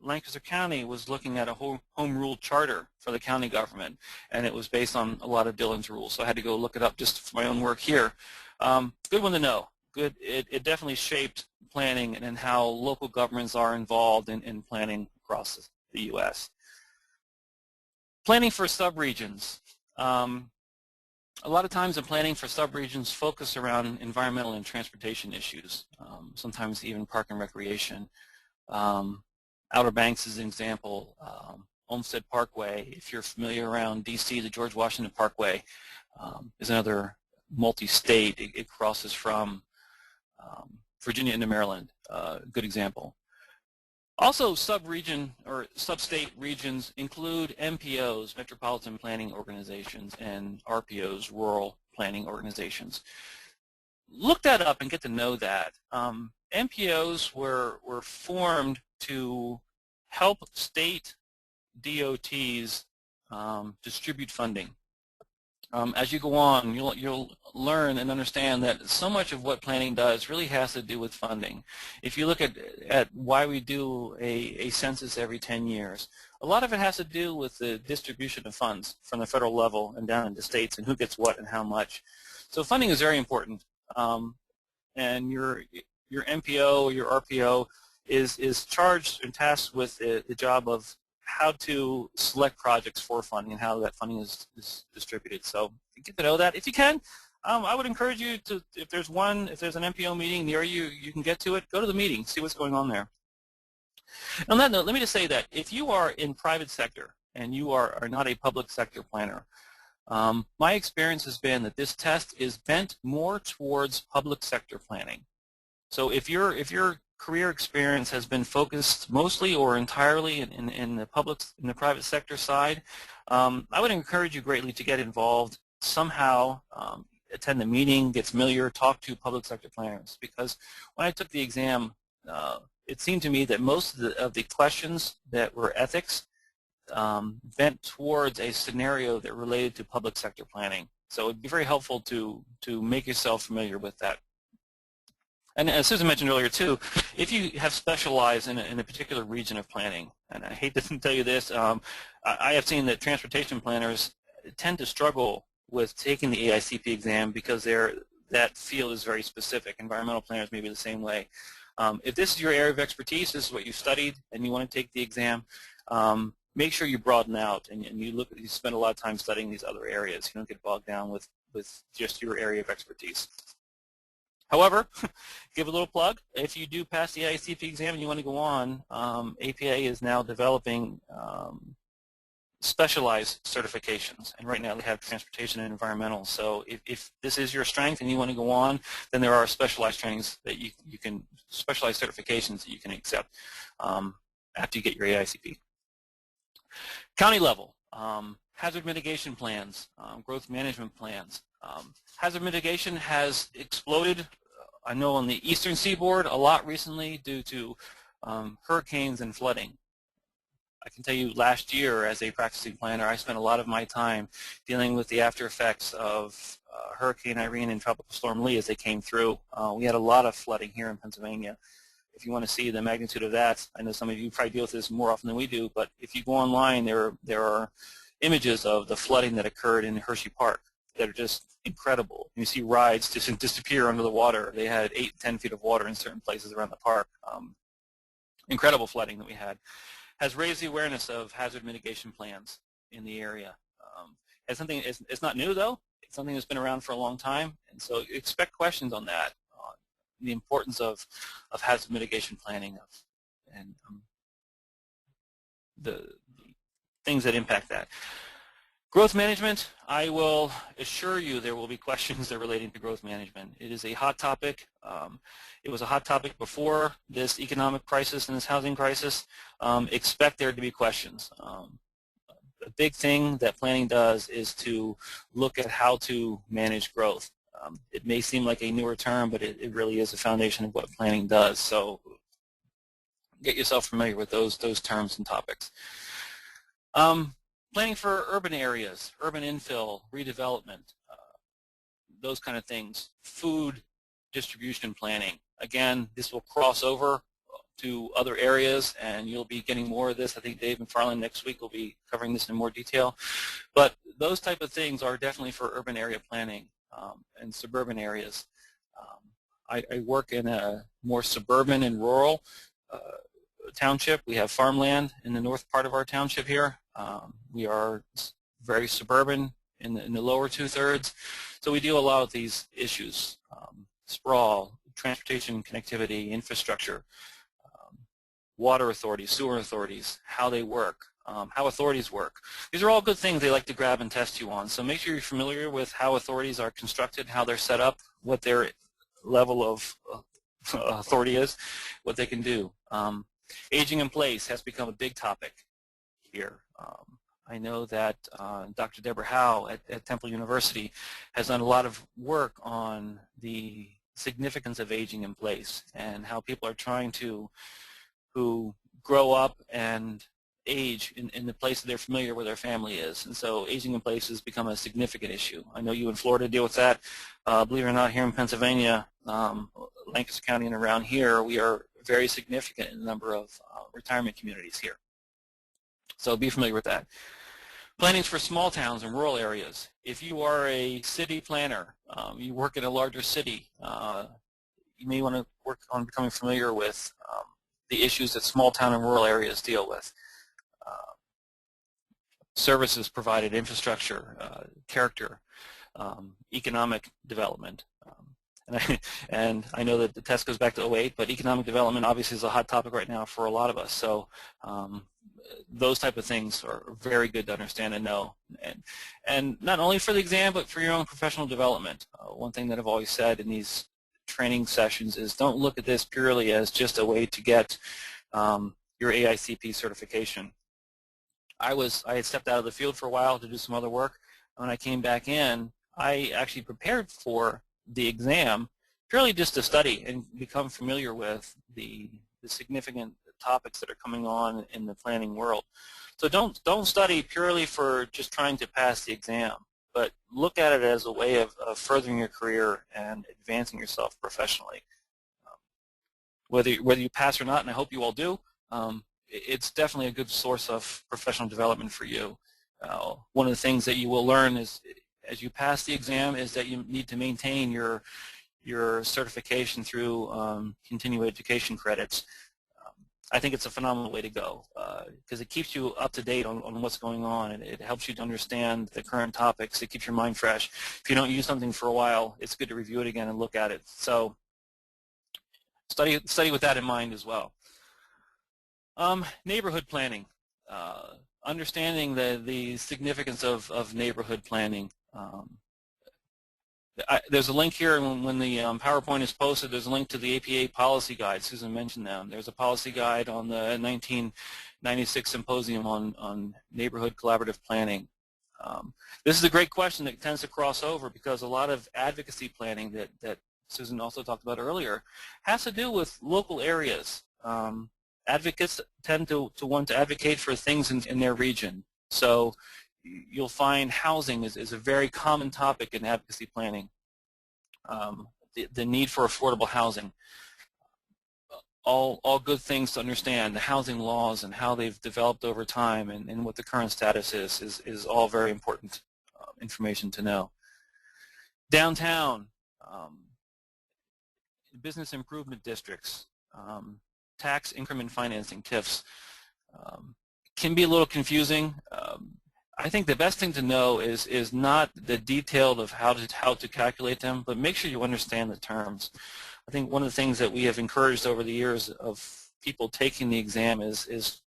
Speaker 2: Lancaster County was looking at a home rule charter for the county government, and it was based on a lot of Dillon's rules. So I had to go look it up just for my own work here. Good one to know. Good. It definitely shaped planning and how local governments are involved in planning across the U.S. Planning for subregions. A lot of times in planning for subregions focus around environmental and transportation issues, sometimes even park and recreation. Outer Banks is an example. Olmsted Parkway, if you're familiar around D.C., the George Washington Parkway is another multi-state. It crosses from Virginia into Maryland, good example. Also, sub-region or sub-state regions include MPOs, Metropolitan Planning Organizations, and RPOs, Rural Planning Organizations. look that up and get to know that. MPOs were formed to help state DOTs distribute funding. As you go on, you'll learn and understand that so much of what planning does really has to do with funding. If you look at why we do a census every 10 years, a lot of it has to do with the distribution of funds from the federal level and down into states and who gets what and how much. So funding is very important, and your MPO or your RPO is charged and tasked with the job of how to select projects for funding and how that funding is distributed. So get to know that. If you can, I would encourage you to, if there's an MPO meeting near you, you can get to it, go to the meeting, see what's going on there. And on that note, let me just say that if you are in private sector and you are not a public sector planner, my experience has been that this test is bent more towards public sector planning. So if your career experience has been focused mostly or entirely in the private sector side, I would encourage you greatly to get involved somehow, attend the meeting, get familiar, talk to public sector planners. Because when I took the exam, it seemed to me that most of the questions that were ethics bent towards a scenario that related to public sector planning. So it would be very helpful to make yourself familiar with that. And as Susan mentioned earlier too, if you have specialized in a particular region of planning, and I hate to tell you this, I have seen that transportation planners tend to struggle with taking the AICP exam because that field is very specific. Environmental planners may be the same way. If this is your area of expertise, this is what you studied, and you want to take the exam, make sure you broaden out and you spend a lot of time studying these other areas. You don't get bogged down with just your area of expertise. However, give a little plug. If you do pass the AICP exam and you want to go on, APA is now developing specialized certifications, and right now they have transportation and environmental. So if this is your strength and you want to go on, then there are specialized trainings that you can, specialized certifications that you can accept after you get your AICP. County level, hazard mitigation plans, growth management plans. Hazard mitigation has exploded, I know, on the eastern seaboard a lot recently due to hurricanes and flooding. I can tell you last year as a practicing planner, I spent a lot of my time dealing with the after effects of Hurricane Irene and Tropical Storm Lee as they came through. We had a lot of flooding here in Pennsylvania. If you want to see the magnitude of that, I know some of you probably deal with this more often than we do, but if you go online, there are images of the flooding that occurred in Hershey Park that are just incredible. You see rides just disappear under the water. They had 8, 10 feet of water in certain places around the park. Incredible flooding that we had. Has raised the awareness of hazard mitigation plans in the area. It's not new though. It's something that's been around for a long time, and so expect questions on that, on the importance of hazard mitigation planning and the things that impact that. Growth management, I will assure you there will be questions that are relating to growth management. It is a hot topic. It was a hot topic before this economic crisis and this housing crisis. Expect there to be questions. A big thing that planning does is to look at how to manage growth. It may seem like a newer term, but it really is the foundation of what planning does. So get yourself familiar with those terms and topics. Planning for urban areas, urban infill, redevelopment, those kind of things. Food distribution planning. Again, this will cross over to other areas, and you'll be getting more of this. I think Dave McFarland next week will be covering this in more detail. But those type of things are definitely for urban area planning and suburban areas. I work in a more suburban and rural township. We have farmland in the north part of our township here. We are very suburban in the lower 2/3. So we deal a lot with these issues, sprawl, transportation connectivity, infrastructure, water authorities, sewer authorities, how they work, how authorities work. These are all good things they like to grab and test you on. So make sure you're familiar with how authorities are constructed, how they're set up, what their level of authority is, what they can do. Aging in place has become a big topic here. I know that Dr. Deborah Howe at Temple University has done a lot of work on the significance of aging in place and how people are trying to who grow up and age in the place that they're familiar where their family is. And so aging in place has become a significant issue. I know you in Florida deal with that. Believe it or not, here in Pennsylvania, Lancaster County and around here, we are very significant in the number of retirement communities here. So be familiar with that. Plannings for small towns and rural areas. If you are a city planner, you work in a larger city, you may want to work on becoming familiar with the issues that small town and rural areas deal with. Services provided, infrastructure, character, economic development. And I know that the test goes back to 08, but economic development obviously is a hot topic right now for a lot of us. So those type of things are very good to understand and know. And not only for the exam, but for your own professional development. One thing that I've always said in these training sessions is don't look at this purely as just a way to get your AICP certification. I had stepped out of the field for a while to do some other work. When I came back in, I actually prepared for the exam purely just to study and become familiar with the significant topics that are coming on in the planning world. So don't study purely for just trying to pass the exam, but look at it as a way of furthering your career and advancing yourself professionally. Whether you pass or not, and I hope you all do, it's definitely a good source of professional development for you. One of the things that you will learn is, as you pass the exam, is that you need to maintain your certification through continuing education credits. I think it's a phenomenal way to go because it keeps you up to date on what's going on, and it helps you to understand the current topics. It keeps your mind fresh. If you don't use something for a while, it's good to review it again and look at it. So study with that in mind as well. Neighborhood planning, understanding the significance of neighborhood planning. There's a link here, and when the PowerPoint is posted, there's a link to the APA policy guide. Susan mentioned them. There's a policy guide on the 1996 symposium on neighborhood collaborative planning. This is a great question that tends to cross over because a lot of advocacy planning that Susan also talked about earlier has to do with local areas. Advocates tend to want to advocate for things in their region. So you'll find housing is a very common topic in advocacy planning. The need for affordable housing. All good things to understand. The housing laws and how they've developed over time and what the current status is all very important information to know. Downtown, business improvement districts, tax increment financing, TIFs, can be a little confusing. I think the best thing to know is not the detail of how to calculate them, but make sure you understand the terms. I think one of the things that we have encouraged over the years of people taking the exam is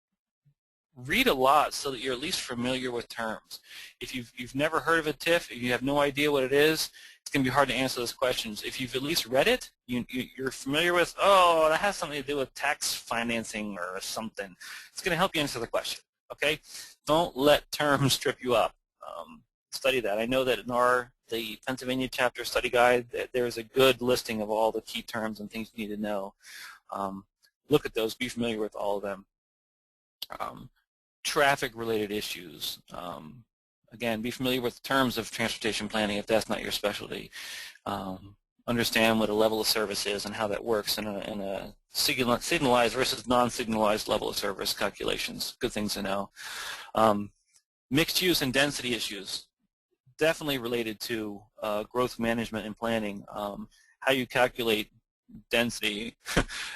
Speaker 2: read a lot so that you're at least familiar with terms. If you've never heard of a TIF, if you have no idea what it is, it's going to be hard to answer those questions. If you've at least read it, you're familiar with, oh, that has something to do with tax financing or something, it's going to help you answer the question, okay? Don't let terms trip you up. Study that. I know that in the Pennsylvania chapter study guide, there's a good listing of all the key terms and things you need to know. Look at those. Be familiar with all of them. Traffic-related issues. Again, be familiar with the terms of transportation planning if that's not your specialty. Understand what a level of service is and how that works in a signalized versus non-signalized level of service calculations. Good things to know. Mixed use and density issues. Definitely related to growth management and planning. How you calculate density.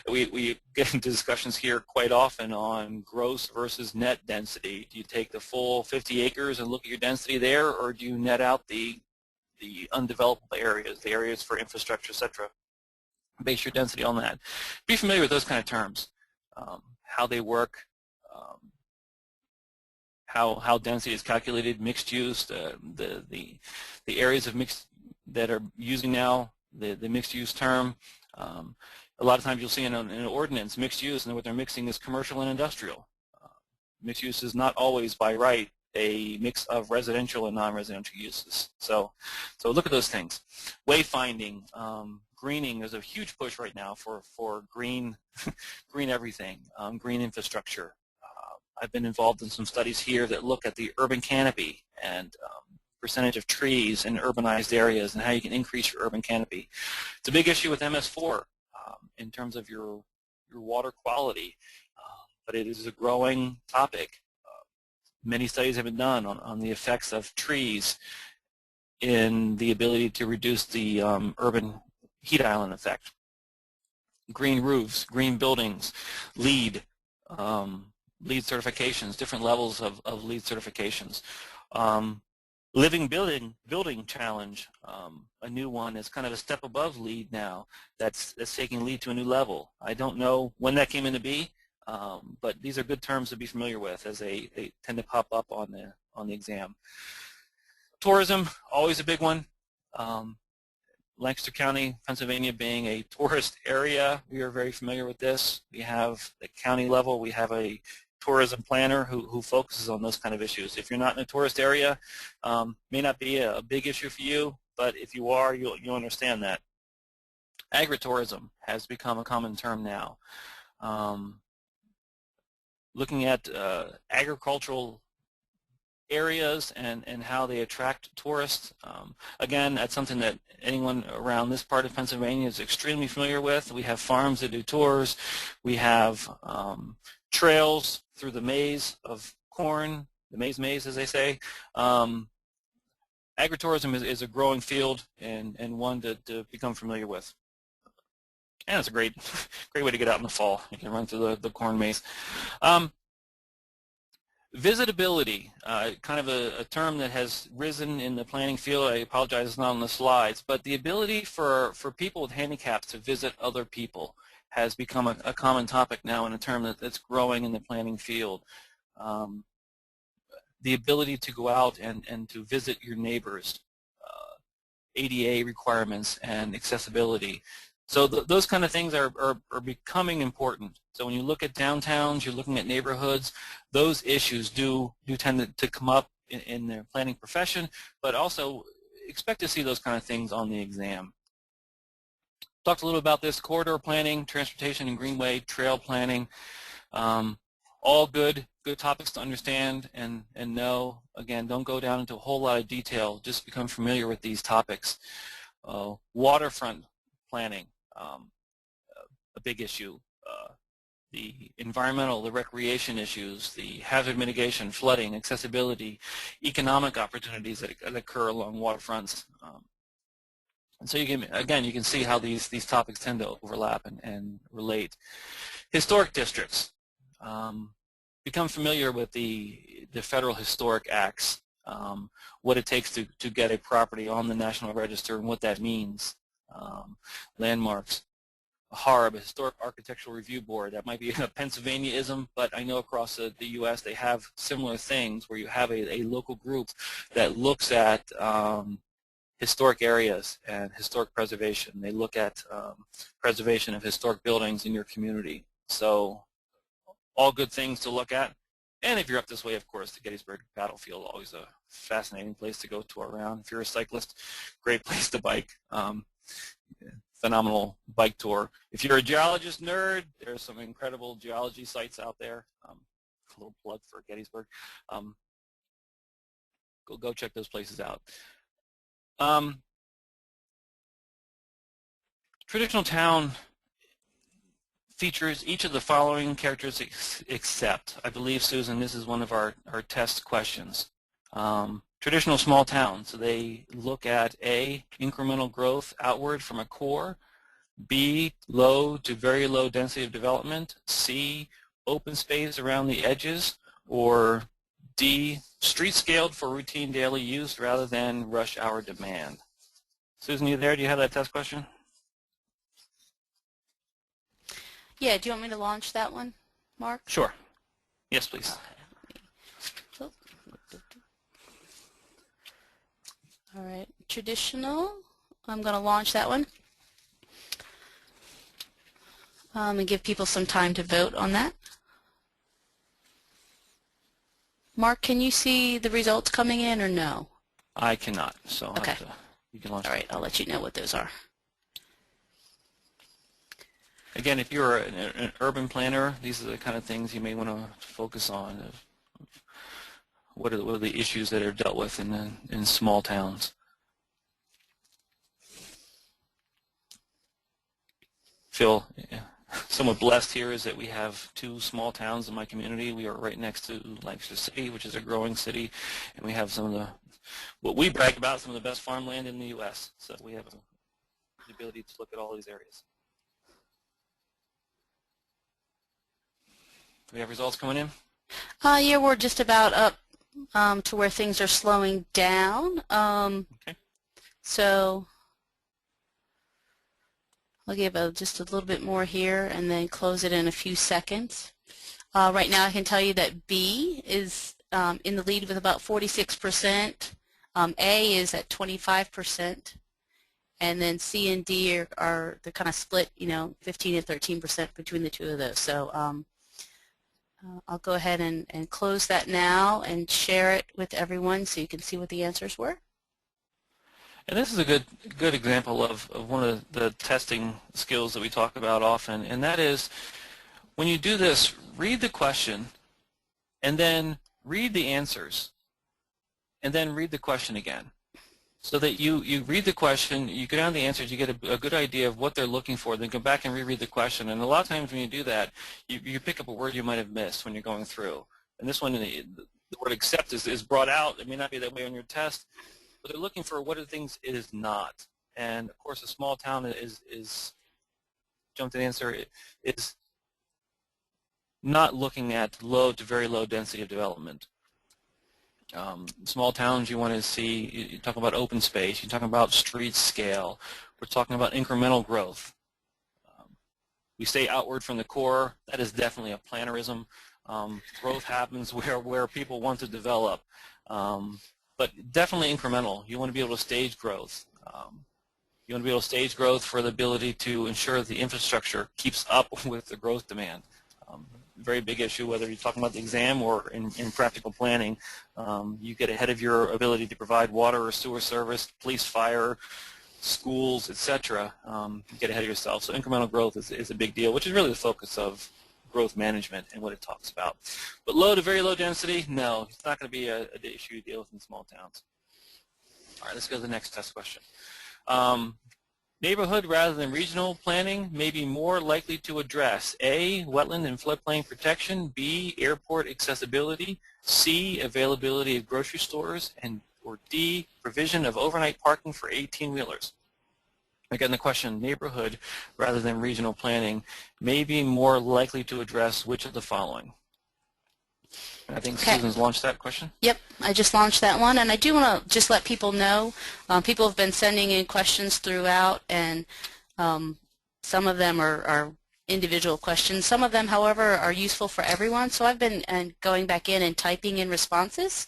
Speaker 2: we get into discussions here quite often on gross versus net density. Do you take the full 50 acres and look at your density there, or do you net out the undeveloped areas, the areas for infrastructure, etc.? Base your density on that. Be familiar with those kind of terms, how they work, how density is calculated, mixed use, the areas of mixed that are using now the mixed use term. A lot of times you'll see in an ordinance mixed use, and what they're mixing is commercial and industrial. Mixed use is not always by right a mix of residential and non-residential uses. So look at those things. Wayfinding, greening, there's a huge push right now for green, green everything, green infrastructure. I've been involved in some studies here that look at the urban canopy and percentage of trees in urbanized areas and how you can increase your urban canopy. It's a big issue with MS4 in terms of your water quality, but it is a growing topic. Many studies have been done on the effects of trees in the ability to reduce the urban heat island effect. Green roofs, green buildings, LEED, LEED certifications, different levels of LEED certifications. Living building challenge, a new one is kind of a step above LEED now. That's taking LEED to a new level. I don't know when that came into be, but these are good terms to be familiar with as they tend to pop up on the exam. Tourism, always a big one. Lancaster County, Pennsylvania being a tourist area, we are very familiar with this. We have at county level, we have a tourism planner who focuses on those kind of issues. If you're not in a tourist area, may not be a big issue for you, but if you are, you'll understand that. Agritourism has become a common term now. Looking at agricultural areas and how they attract tourists. Again, that's something that anyone around this part of Pennsylvania is extremely familiar with. We have farms that do tours. We have trails through the maze of corn, the maze as they say. Agritourism is a growing field and one to become familiar with. And it's a great way to get out in the fall. You can run through the corn maze. Visitability, kind of a term that has risen in the planning field. I apologize, it's not on the slides, but the ability for people with handicaps to visit other people has become a common topic now and a term that's growing in the planning field. The ability to go out and to visit your neighbors, ADA requirements and accessibility. So those kind of things are becoming important. So when you look at downtowns, you're looking at neighborhoods, those issues do tend to come up in their planning profession, but also expect to see those kind of things on the exam. Talked a little about this, corridor planning, transportation and greenway, trail planning, all good topics to understand and know. Again, don't go down into a whole lot of detail, just become familiar with these topics. Waterfront planning, a big issue. The environmental, the recreation issues, the hazard mitigation, flooding, accessibility, economic opportunities that occur along waterfronts. And so you can see how these topics tend to overlap and relate. Historic districts. Become familiar with the federal historic acts, what it takes to get a property on the National Register and what that means. Landmarks. HARB, Historic Architectural Review Board, that might be a Pennsylvania-ism, but I know across the U.S. they have similar things where you have a local group that looks at historic areas and historic preservation. They look at preservation of historic buildings in your community. So all good things to look at. And if you're up this way, of course, the Gettysburg Battlefield, always a fascinating place to go tour around. If you're a cyclist, great place to bike. Phenomenal bike tour. If you're a geologist nerd, there's some incredible geology sites out there. A little plug for Gettysburg. Go check those places out. Traditional town features each of the following characteristics except, I believe, Susan, this is one of our test questions. Traditional small towns, so they look at A, incremental growth outward from a core, B, low to very low density of development, C, open space around the edges, or D, street scaled for routine daily use rather than rush hour demand. Susan, you there? Do you have that test question?
Speaker 1: Yeah, do you want me to launch that one, Mark?
Speaker 2: Sure. Yes, please.
Speaker 1: All right, traditional. I'm going to launch that one and give people some time to vote on that. Mark, can you see the results coming in or no?
Speaker 2: I cannot, so
Speaker 1: okay.
Speaker 2: you can launch.
Speaker 1: All right, I'll let you know what those are.
Speaker 2: Again, if you're an urban planner, these are the kind of things you may want to focus on. What are the issues that are dealt with in small towns? Feel somewhat blessed here is that we have 2 small towns in my community. We are right next to Lancaster City, which is a growing city, and we have some of what we brag about, some of the best farmland in the U.S. So we have the ability to look at all these areas. Do we have results coming in?
Speaker 1: Yeah, we're just about up to where things are slowing down.
Speaker 2: Okay.
Speaker 1: So I'll give just a little bit more here and then close it in a few seconds. Right now I can tell you that B is in the lead with about 46%. A is at 25%. And then C and D are the kind of split, 15 and 13% between the two of those. So I'll go ahead and close that now and share it with everyone so you can see what the answers were.
Speaker 2: And this is a good example of one of the testing skills that we talk about often, and that is when you do this, read the question and then read the answers and then read the question again. So that you read the question, you go down the answers, you get a good idea of what they're looking for, then go back and reread the question. And a lot of times when you do that, you pick up a word you might have missed when you're going through. And this one, the word accept is brought out. It may not be that way on your test, but they're looking for what are the things it is not. And of course, a small town is jump to the answer, is not looking at low to very low density of development. Small towns, you want to see, you talk about open space, you talk about street scale, we're talking about incremental growth. We say outward from the core, that is definitely a plannerism. Growth happens where people want to develop, but definitely incremental. You want to be able to stage growth. You want to be able to stage growth for the ability to ensure that the infrastructure keeps up with the growth demand. Very big issue, whether you're talking about the exam or in practical planning. You get ahead of your ability to provide water or sewer service, police, fire, schools, etc. Get ahead of yourself. So incremental growth is a big deal, which is really the focus of growth management and what it talks about. But low to very low density, no, it's not going to be an issue you deal with in small towns. All right, let's go to the next test question. Neighborhood rather than regional planning may be more likely to address A, wetland and floodplain protection, B, airport accessibility, C, availability of grocery stores, or D, provision of overnight parking for 18-wheelers. Again, the question, neighborhood rather than regional planning may be more likely to address which of the following? I think Susan's launched that question.
Speaker 1: Yep, I just launched that one, and I do want to just let people know, people have been sending in questions throughout, and some of them are individual questions. Some of them, however, are useful for everyone, so I've been going back in and typing in responses.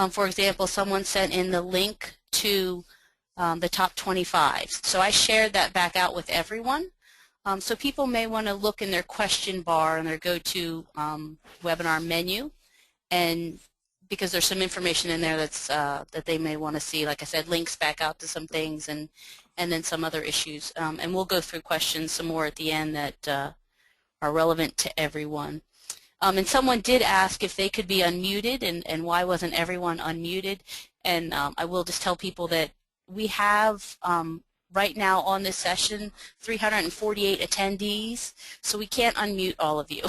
Speaker 1: For example, someone sent in the link to the top 25. So I shared that back out with everyone. So people may want to look in their question bar in their go-to webinar menu, and because there's some information in there that's that they may want to see, like I said, links back out to some things and then some other issues. And we'll go through questions some more at the end that are relevant to everyone. And someone did ask if they could be unmuted and why wasn't everyone unmuted. And I will just tell people that we have right now on this session 348 attendees, so we can't unmute all of you.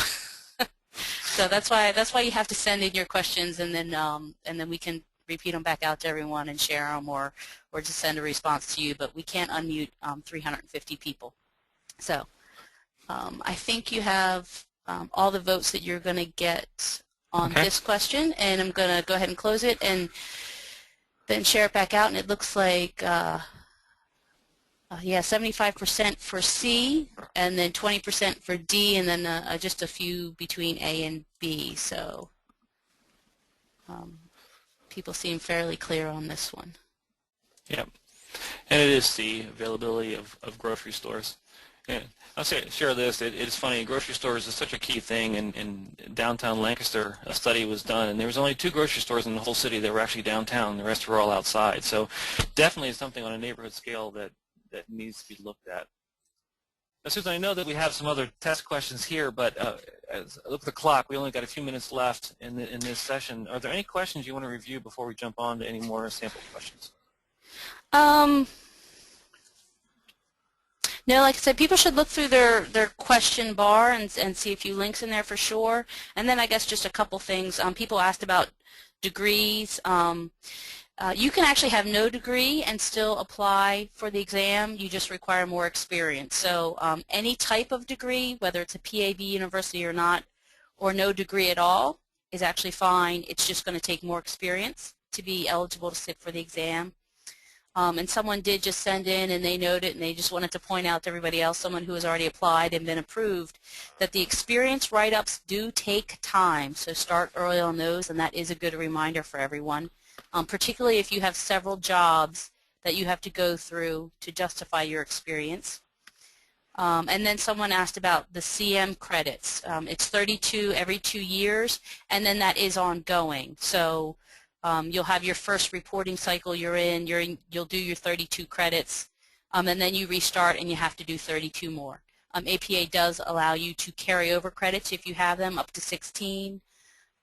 Speaker 1: So that's why you have to send in your questions, and then we can repeat them back out to everyone and share them, or just send a response to you. But we can't unmute 350 people. So I think you have all the votes that you're going to get on this question, and I'm going to go ahead and close it and then share it back out. And it looks like yeah, 75% for C, and then 20% for D, and then just a few between A and B. So people seem fairly clear on this one.
Speaker 2: Yep, and it is C, availability of grocery stores. Yeah. I'll share this. It is funny, grocery stores is such a key thing. In downtown Lancaster, a study was done, and there was only 2 grocery stores in the whole city that were actually downtown. The rest were all outside. So definitely something on a neighborhood scale that needs to be looked at. Now, Susan, I know that we have some other test questions here, but as I look at the clock, we only got a few minutes left in this session. Are there any questions you want to review before we jump on to any more sample questions?
Speaker 1: No, like I said, people should look through their question bar and see a few links in there for sure. And then I guess just a couple things. People asked about degrees. You can actually have no degree and still apply for the exam. You just require more experience. So any type of degree, whether it's a PAB university or not, or no degree at all, is actually fine. It's just going to take more experience to be eligible to sit for the exam. And someone did just send in and they noted and they just wanted to point out to everybody else, someone who has already applied and been approved, that the experience write-ups do take time. So start early on those, and that is a good reminder for everyone, particularly if you have several jobs that you have to go through to justify your experience. And then someone asked about the CM credits. It's 32 every 2 years, and then that is ongoing. So you'll have your first reporting cycle you'll do your 32 credits, and then you restart and you have to do 32 more. APA does allow you to carry over credits if you have them, up to 16.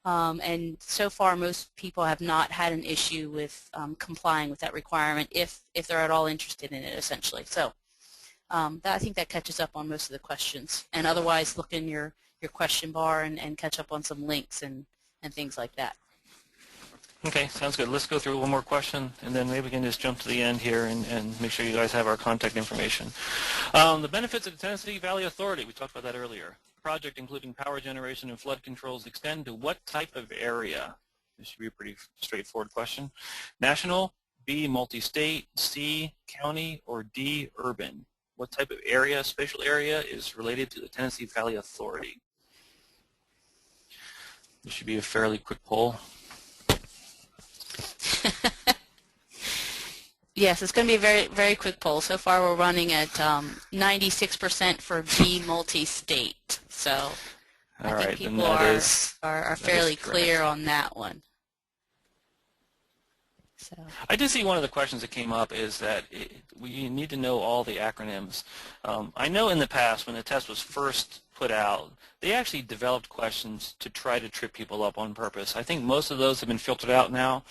Speaker 1: And so far most people have not had an issue with complying with that requirement if they're at all interested in it, essentially. So I think that catches up on most of the questions. And otherwise look in your question bar and catch up on some links and things like that.
Speaker 2: Okay, sounds good. Let's go through one more question, and then maybe we can just jump to the end here and make sure you guys have our contact information. The benefits of the Tennessee Valley Authority, we talked about that earlier. Project including power generation and flood controls extend to what type of area? This should be a pretty straightforward question. National, B, multi-state, C, county, or D, urban? What type of area, spatial area, is related to the Tennessee Valley Authority? This should be a fairly quick poll.
Speaker 1: Yes, it's going to be a very, very quick poll. So far we're running at 96% for B, multi-state. So I think people are fairly clear on that one. So
Speaker 2: I did see one of the questions that came up is that we need to know all the acronyms. I know in the past when the test was first put out, they actually developed questions to try to trip people up on purpose. I think most of those have been filtered out now.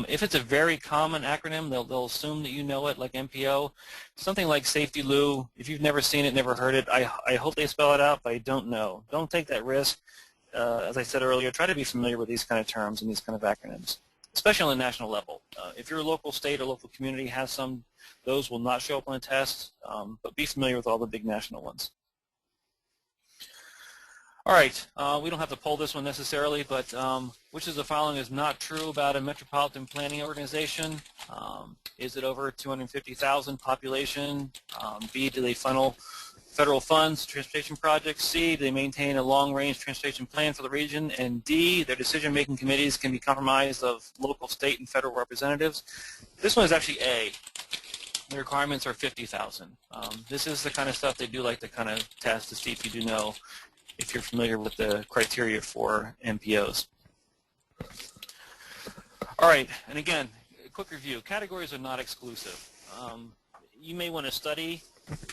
Speaker 2: If it's a very common acronym, they'll assume that you know it, like MPO. Something like Safety Lou, if you've never seen it, never heard it, I hope they spell it out, but I don't know. Don't take that risk. As I said earlier, try to be familiar with these kind of terms and these kind of acronyms, especially on the national level. If your local state or local community has some, those will not show up on the test, but be familiar with all the big national ones. All right, we don't have to poll this one necessarily, but which of the following is not true about a metropolitan planning organization? Is it over 250,000 population? B, do they funnel federal funds to transportation projects? C, do they maintain a long-range transportation plan for the region? And D, their decision-making committees can be comprised of local, state, and federal representatives. This one is actually A. The requirements are 50,000. This is the kind of stuff they do like to kind of test to see if you do know, if you're familiar with the criteria for MPOs. All right, and again, a quick review. Categories are not exclusive. You may want to study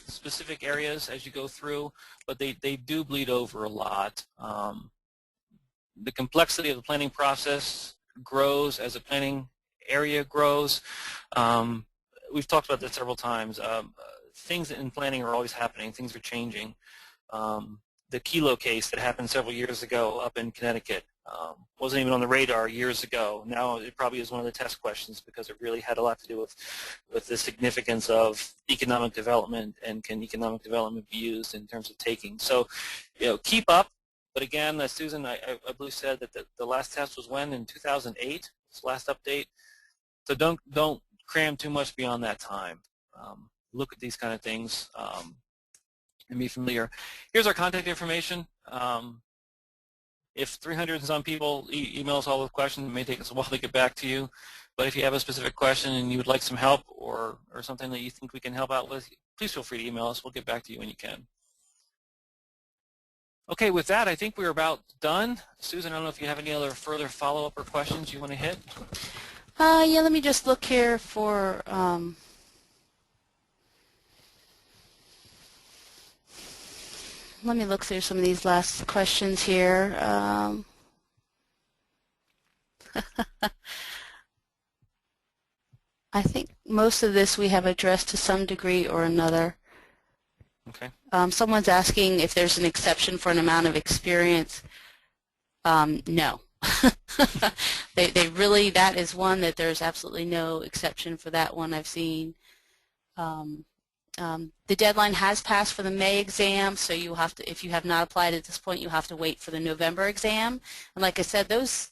Speaker 2: specific areas as you go through, but they do bleed over a lot. The complexity of the planning process grows as the planning area grows. We've talked about this several times. Things in planning are always happening. Things are changing. The Kilo case that happened several years ago up in Connecticut wasn't even on the radar years ago. Now it probably is one of the test questions because it really had a lot to do with the significance of economic development and can economic development be used in terms of taking. So, keep up. But again, as Susan, I believe said that the last test was when? In 2008, this last update. So don't cram too much beyond that time. Look at these kind of things. And be familiar. Here's our contact information. If 300 and some people email us all with questions, it may take us a while to get back to you. But if you have a specific question and you would like some help or something that you think we can help out with, please feel free to email us. We'll get back to you when you can. Okay, with that, I think we're about done. Susan, I don't know if you have any other further follow-up or questions you want to hit.
Speaker 1: Yeah, let me just look here for let me look through some of these last questions here. I think most of this we have addressed to some degree or another.
Speaker 2: Okay.
Speaker 1: Someone's asking if there's an exception for an amount of experience. No. They really, that is one that there's absolutely no exception for that one I've seen. The deadline has passed for the May exam, so you have to, if you have not applied at this point, you have to wait for the November exam. And like I said, those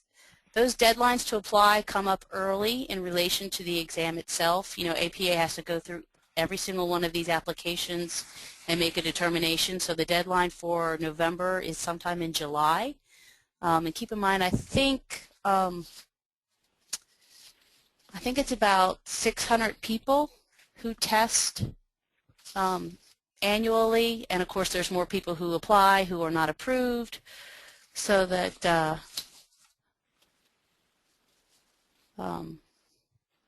Speaker 1: deadlines to apply come up early in relation to the exam itself. You know, APA has to go through every single one of these applications and make a determination. So the deadline for November is sometime in July. And keep in mind, I think it's about 600 people who test annually, and of course there's more people who apply who are not approved, so that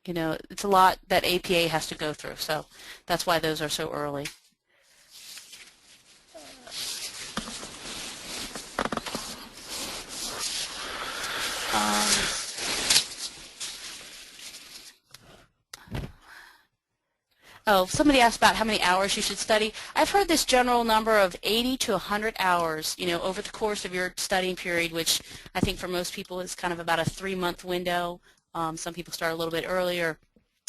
Speaker 1: you know, it's a lot that APA has to go through, so that's why those are so early. Oh, somebody asked about how many hours you should study. I've heard this general number of 80 to 100 hours, you know, over the course of your studying period, which I think for most people is kind of about a 3-month window. Some people start a little bit earlier,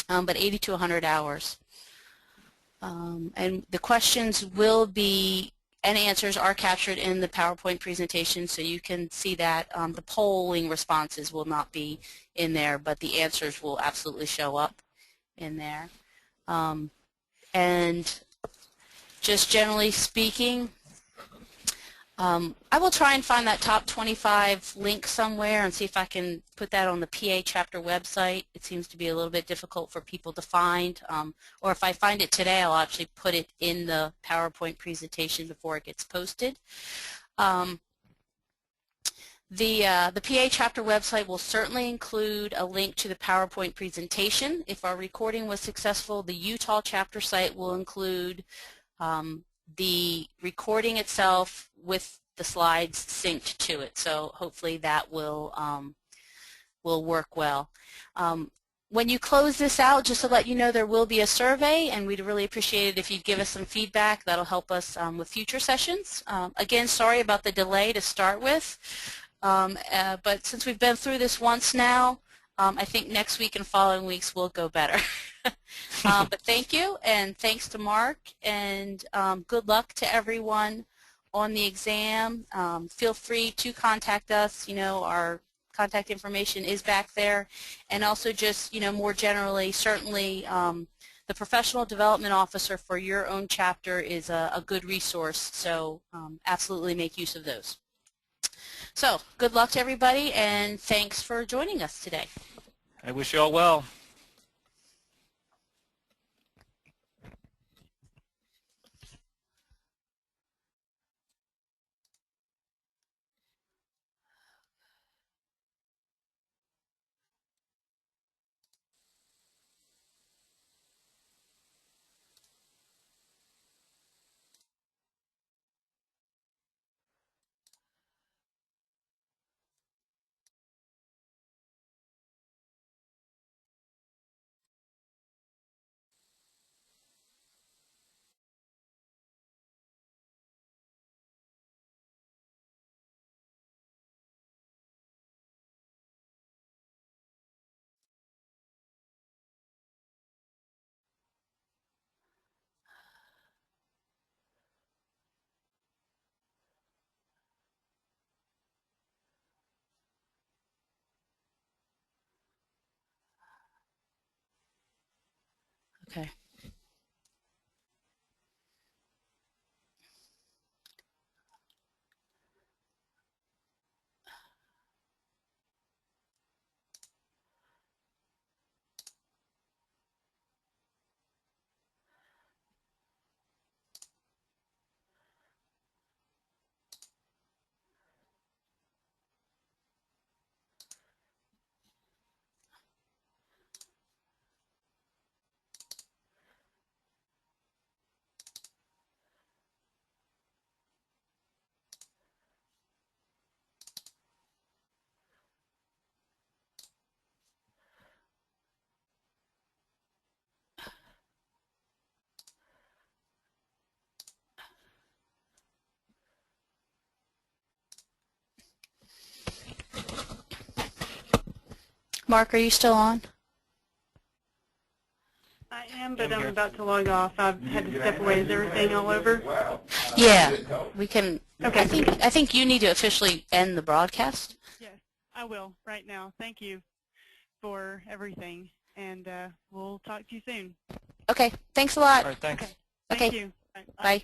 Speaker 1: but 80 to 100 hours. And the questions will be, and answers are captured in the PowerPoint presentation, so you can see that. The polling responses will not be in there, but the answers will absolutely show up in there. And just generally speaking, I will try and find that top 25 link somewhere and see if I can put that on the PA chapter website. It seems to be a little bit difficult for people to find, or if I find it today, I'll actually put it in the PowerPoint presentation before it gets posted. The PA chapter website will certainly include a link to the PowerPoint presentation. If our recording was successful, the Utah chapter site will include the recording itself with the slides synced to it. So hopefully that will work well. When you close this out, just to let you know, there will be a survey, and we'd really appreciate it if you'd give us some feedback. That'll help us with future sessions. Again, sorry about the delay to start with. But since we've been through this once now, I think next week and following weeks will go better. But thank you, and thanks to Mark, and good luck to everyone on the exam. Feel free to contact us. You know, our contact information is back there, and also just, you know, more generally, certainly the professional development officer for your own chapter is a good resource, so absolutely make use of those. So good luck to everybody, and thanks for joining us today.
Speaker 2: I wish you all well.
Speaker 1: Okay. Mark, are you still on?
Speaker 3: I am, but I'm about to log off. I've had to step away. Is everything all over?
Speaker 1: Yeah, we can.
Speaker 3: Okay.
Speaker 1: I think you need to officially end the broadcast.
Speaker 3: Yes, I will right now. Thank you for everything, and we'll talk to you soon.
Speaker 1: Okay, thanks a lot.
Speaker 2: All right, thanks.
Speaker 3: Okay. Thank
Speaker 1: Okay.
Speaker 3: you. Bye.
Speaker 1: Bye.